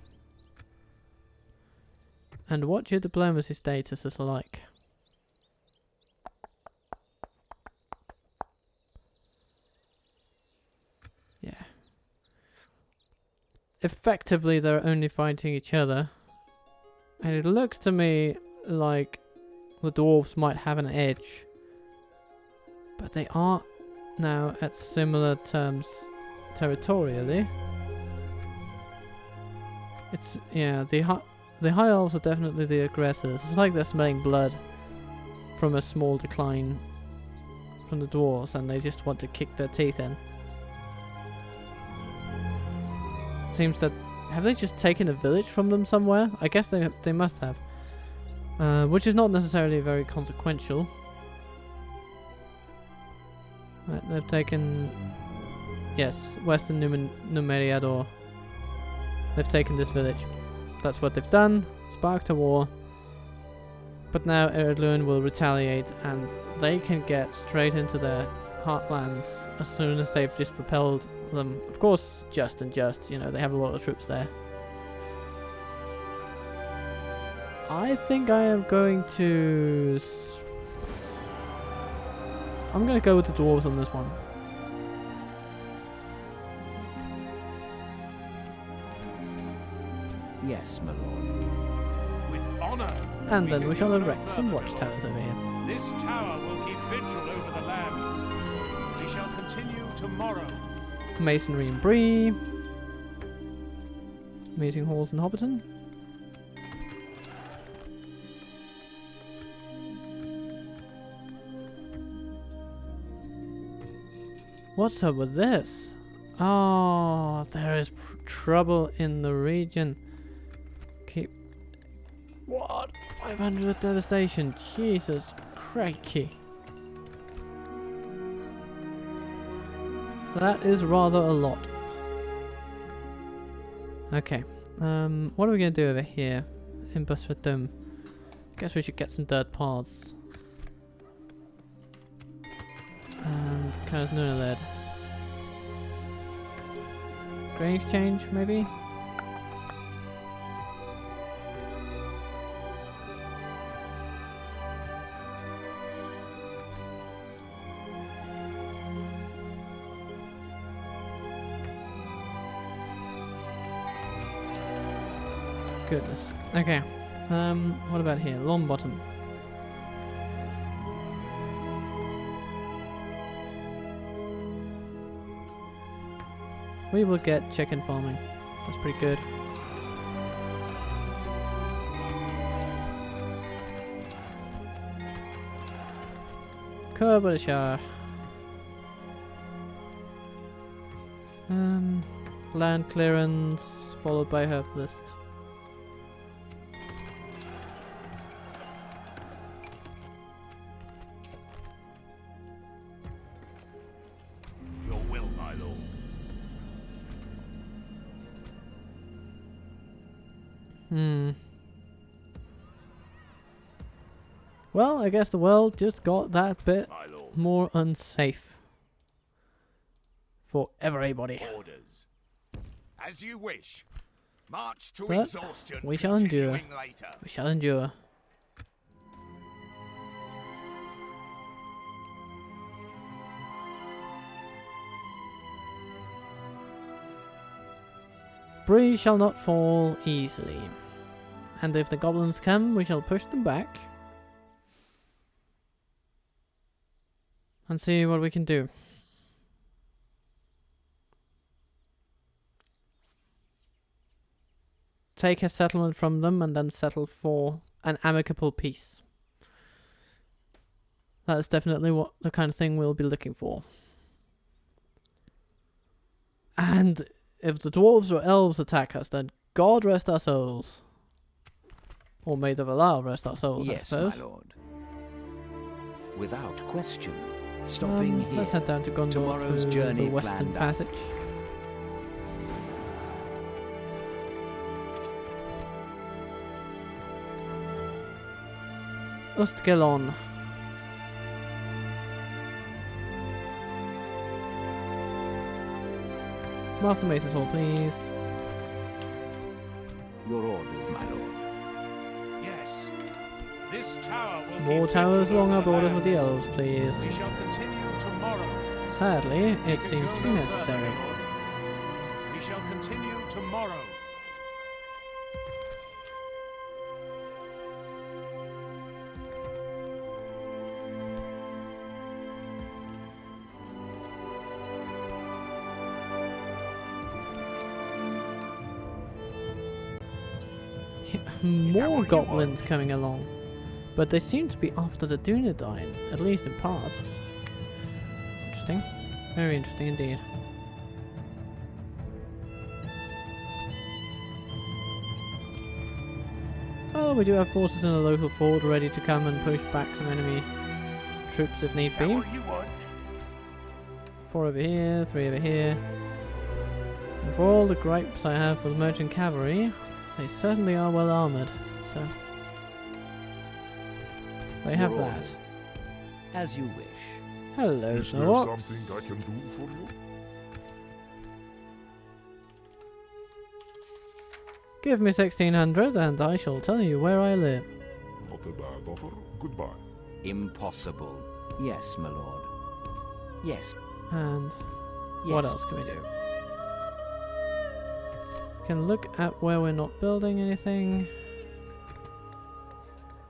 Speaker 1: And what your diplomacy status is like? Yeah. Effectively, they're only fighting each other. And it looks to me like the dwarves might have an edge, but they are now at similar terms territorially. It's the high elves are definitely the aggressors. It's like they're smelling blood from a small decline from the dwarves, and they just want to kick their teeth in. Seems that have they just taken a village from them somewhere? I guess they must have. Which is not necessarily very consequential. Right, they've taken... Yes, Western Numeriador. They've taken this village. That's what they've done. Sparked a war. But now Erdluin will retaliate and they can get straight into their heartlands as soon as they've just repelled them. Of course, they have a lot of troops there. I think I am going to... I'm going to go with the dwarves on this one.
Speaker 3: Yes, my lord.
Speaker 2: With honor.
Speaker 1: And then we shall erect some watchtowers over here.
Speaker 2: This tower will keep vigil over the lands. We shall continue tomorrow.
Speaker 1: Masonry in Bree. Meeting halls in Hobbiton. What's up with this? Oh, there is trouble in the region. What? 500 devastation. Jesus crikey. That is rather a lot. Okay. What are we going to do over here? In Busfordum. Guess we should get some dirt paths. And Kaz Nunaled. Grain exchange, maybe? Goodness. Okay. What about here? Long bottom. We will get chicken farming. That's pretty good. Kerbershire. Land clearance followed by herbalist.
Speaker 5: Your will, my lord.
Speaker 1: Well, I guess the world just got that bit
Speaker 5: My lord.
Speaker 1: more unsafe for everybody.
Speaker 5: Orders. As you wish. March to
Speaker 1: But
Speaker 5: exhaustion.
Speaker 1: we shall endure.
Speaker 5: Continuing later.
Speaker 1: We shall endure. Bree shall not fall easily. And if the goblins come, we shall push them back. And see what we can do. Take a settlement from them and then settle for an amicable peace. That is definitely what the kind of thing we'll be looking for. And if the dwarves or elves attack us, then God rest our souls. Or may the Valar rest our souls,
Speaker 3: Yes,
Speaker 1: I
Speaker 3: my
Speaker 1: suppose.
Speaker 3: lord. Without question. Stopping here.
Speaker 1: Let's head down to Gondor
Speaker 3: Tomorrow's
Speaker 1: through
Speaker 3: journey
Speaker 1: the Western
Speaker 3: planned out.
Speaker 1: Passage. Postgalon. Master Mason's Hall, please.
Speaker 3: Your orders, my lord.
Speaker 2: Yes. This tower will
Speaker 1: More
Speaker 2: keep
Speaker 1: towers
Speaker 2: vigil
Speaker 1: along our
Speaker 2: over the
Speaker 1: borders with the
Speaker 2: lands.
Speaker 1: elves, please.
Speaker 2: We shall continue tomorrow.
Speaker 1: Sadly, it
Speaker 2: We can
Speaker 1: seems
Speaker 2: go
Speaker 1: to be
Speaker 2: no
Speaker 1: necessary.
Speaker 2: further, my lord. We shall continue tomorrow.
Speaker 1: More goblins coming along. But they seem to be after the Dunedain, at least in part. Interesting. Very interesting indeed. Oh, we do have forces in a local fort ready to come and push back some enemy troops if need
Speaker 5: Is that
Speaker 1: be.
Speaker 5: what you want?
Speaker 1: 4 over here, 3 over here. And for all the gripes I have with merchant cavalry, they certainly are well armoured, so they have
Speaker 3: Your
Speaker 1: that.
Speaker 3: orders. As you wish.
Speaker 1: Hello,
Speaker 4: Is there
Speaker 1: Snorks.
Speaker 4: something I can do for you?
Speaker 1: Give me 1600 and I shall tell you where I live.
Speaker 4: Not a bad offer. Goodbye.
Speaker 3: Impossible. Yes, my lord. Yes.
Speaker 1: And
Speaker 3: Yes.
Speaker 1: what else can we do? Can look at where we're not building anything.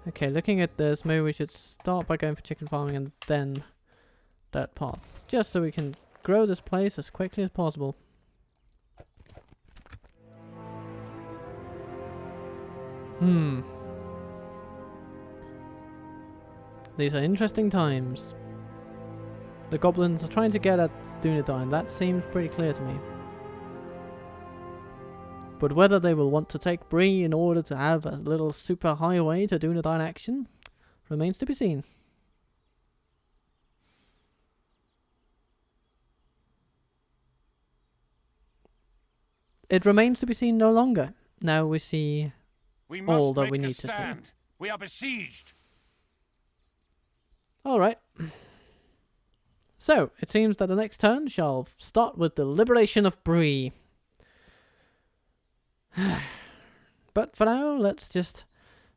Speaker 1: Okay, looking at this, maybe we should start by going for chicken farming and then dirt paths, just so we can grow this place as quickly as possible. These are interesting times. The goblins are trying to get at Dunedain, that seems pretty clear to me. But whether they will want to take Bree in order to have a little super highway to Dunedain action remains to be seen. It remains to be seen no longer. Now we see
Speaker 2: We
Speaker 1: all
Speaker 2: must
Speaker 1: that
Speaker 2: make
Speaker 1: we
Speaker 2: a
Speaker 1: need to see.
Speaker 2: stand. We are besieged.
Speaker 1: Alright. So, it seems that the next turn shall start with the liberation of Bree. But for now, let's just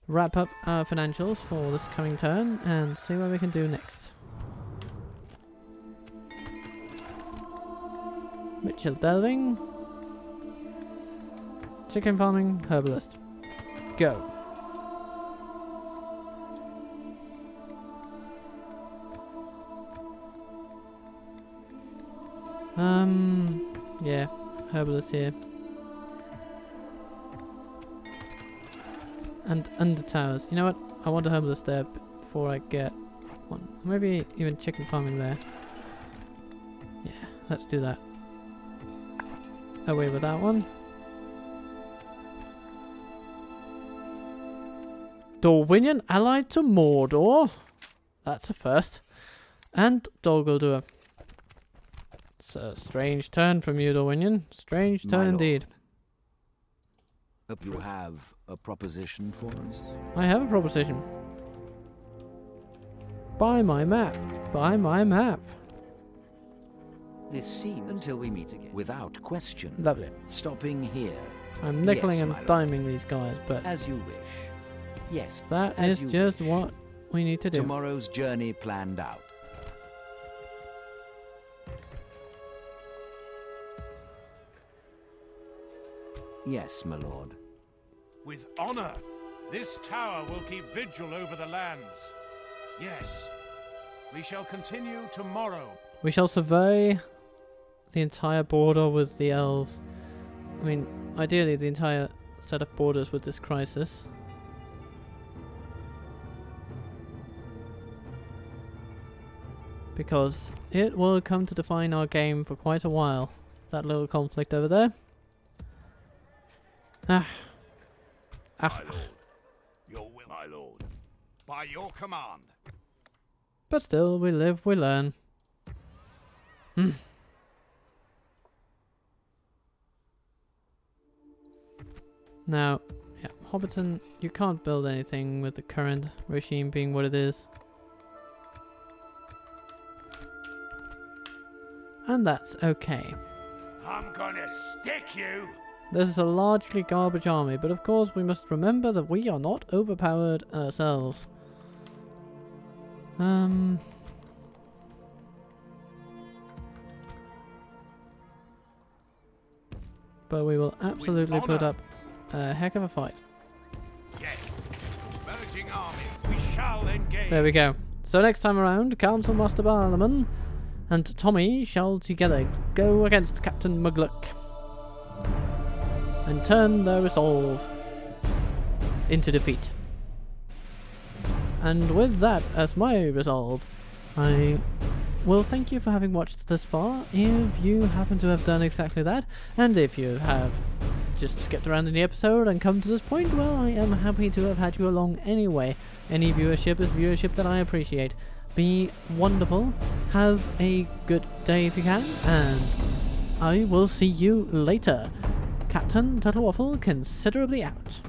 Speaker 1: wrap up our financials for this coming turn and see what we can do next. Mitchell delving. Chicken farming, herbalist. Go. Yeah, herbalist here. And under towers. You know what? I want a herbalist there before I get one. Maybe even chicken farming there. Yeah, let's do that. Away with that one. Dorwinion allied to Mordor. That's a first. And Dol Guldur. It's a strange turn from you, Dorwinion. Strange turn indeed.
Speaker 3: You have a proposition for us?
Speaker 1: I have a proposition. Buy my map. Buy my map.
Speaker 3: This seems until we meet again. Without question.
Speaker 1: Lovely.
Speaker 3: Stopping here.
Speaker 1: I'm nickeling
Speaker 3: Yes,
Speaker 1: and
Speaker 3: my lord.
Speaker 1: diming these guys, but
Speaker 3: As you wish. Yes.
Speaker 1: that
Speaker 3: as
Speaker 1: is
Speaker 3: you
Speaker 1: just
Speaker 3: wish.
Speaker 1: what we need to do.
Speaker 3: Tomorrow's journey planned out. Yes, my lord.
Speaker 2: With honor, this tower will keep vigil over the lands. Yes, we shall continue tomorrow.
Speaker 1: We shall survey the entire border with the elves. I mean, ideally the entire set of borders with this crisis. Because it will come to define our game for quite a while. That little conflict over there.
Speaker 5: My lord. Your will, my lord. By your command.
Speaker 1: But still, we live, we learn. Now, yeah, Hobbiton, you can't build anything with the current regime being what it is. And that's okay.
Speaker 5: I'm gonna stick you.
Speaker 1: This is a largely garbage army, but of course we must remember that we are not overpowered ourselves. But we will absolutely put up a heck of a fight.
Speaker 5: Yes. Merging armies. We shall engage.
Speaker 1: There we go. So next time around, Council Master Barlaman and Tommy shall together go against Captain Mugluck and turn their resolve into defeat. And with that as my resolve, I will thank you for having watched this far, if you happen to have done exactly that, and if you have just skipped around in the episode and come to this point, well, I am happy to have had you along anyway. Any viewership is viewership that I appreciate. Be wonderful, have a good day if you can, and I will see you later. Captain Turtle Waffle considerably out.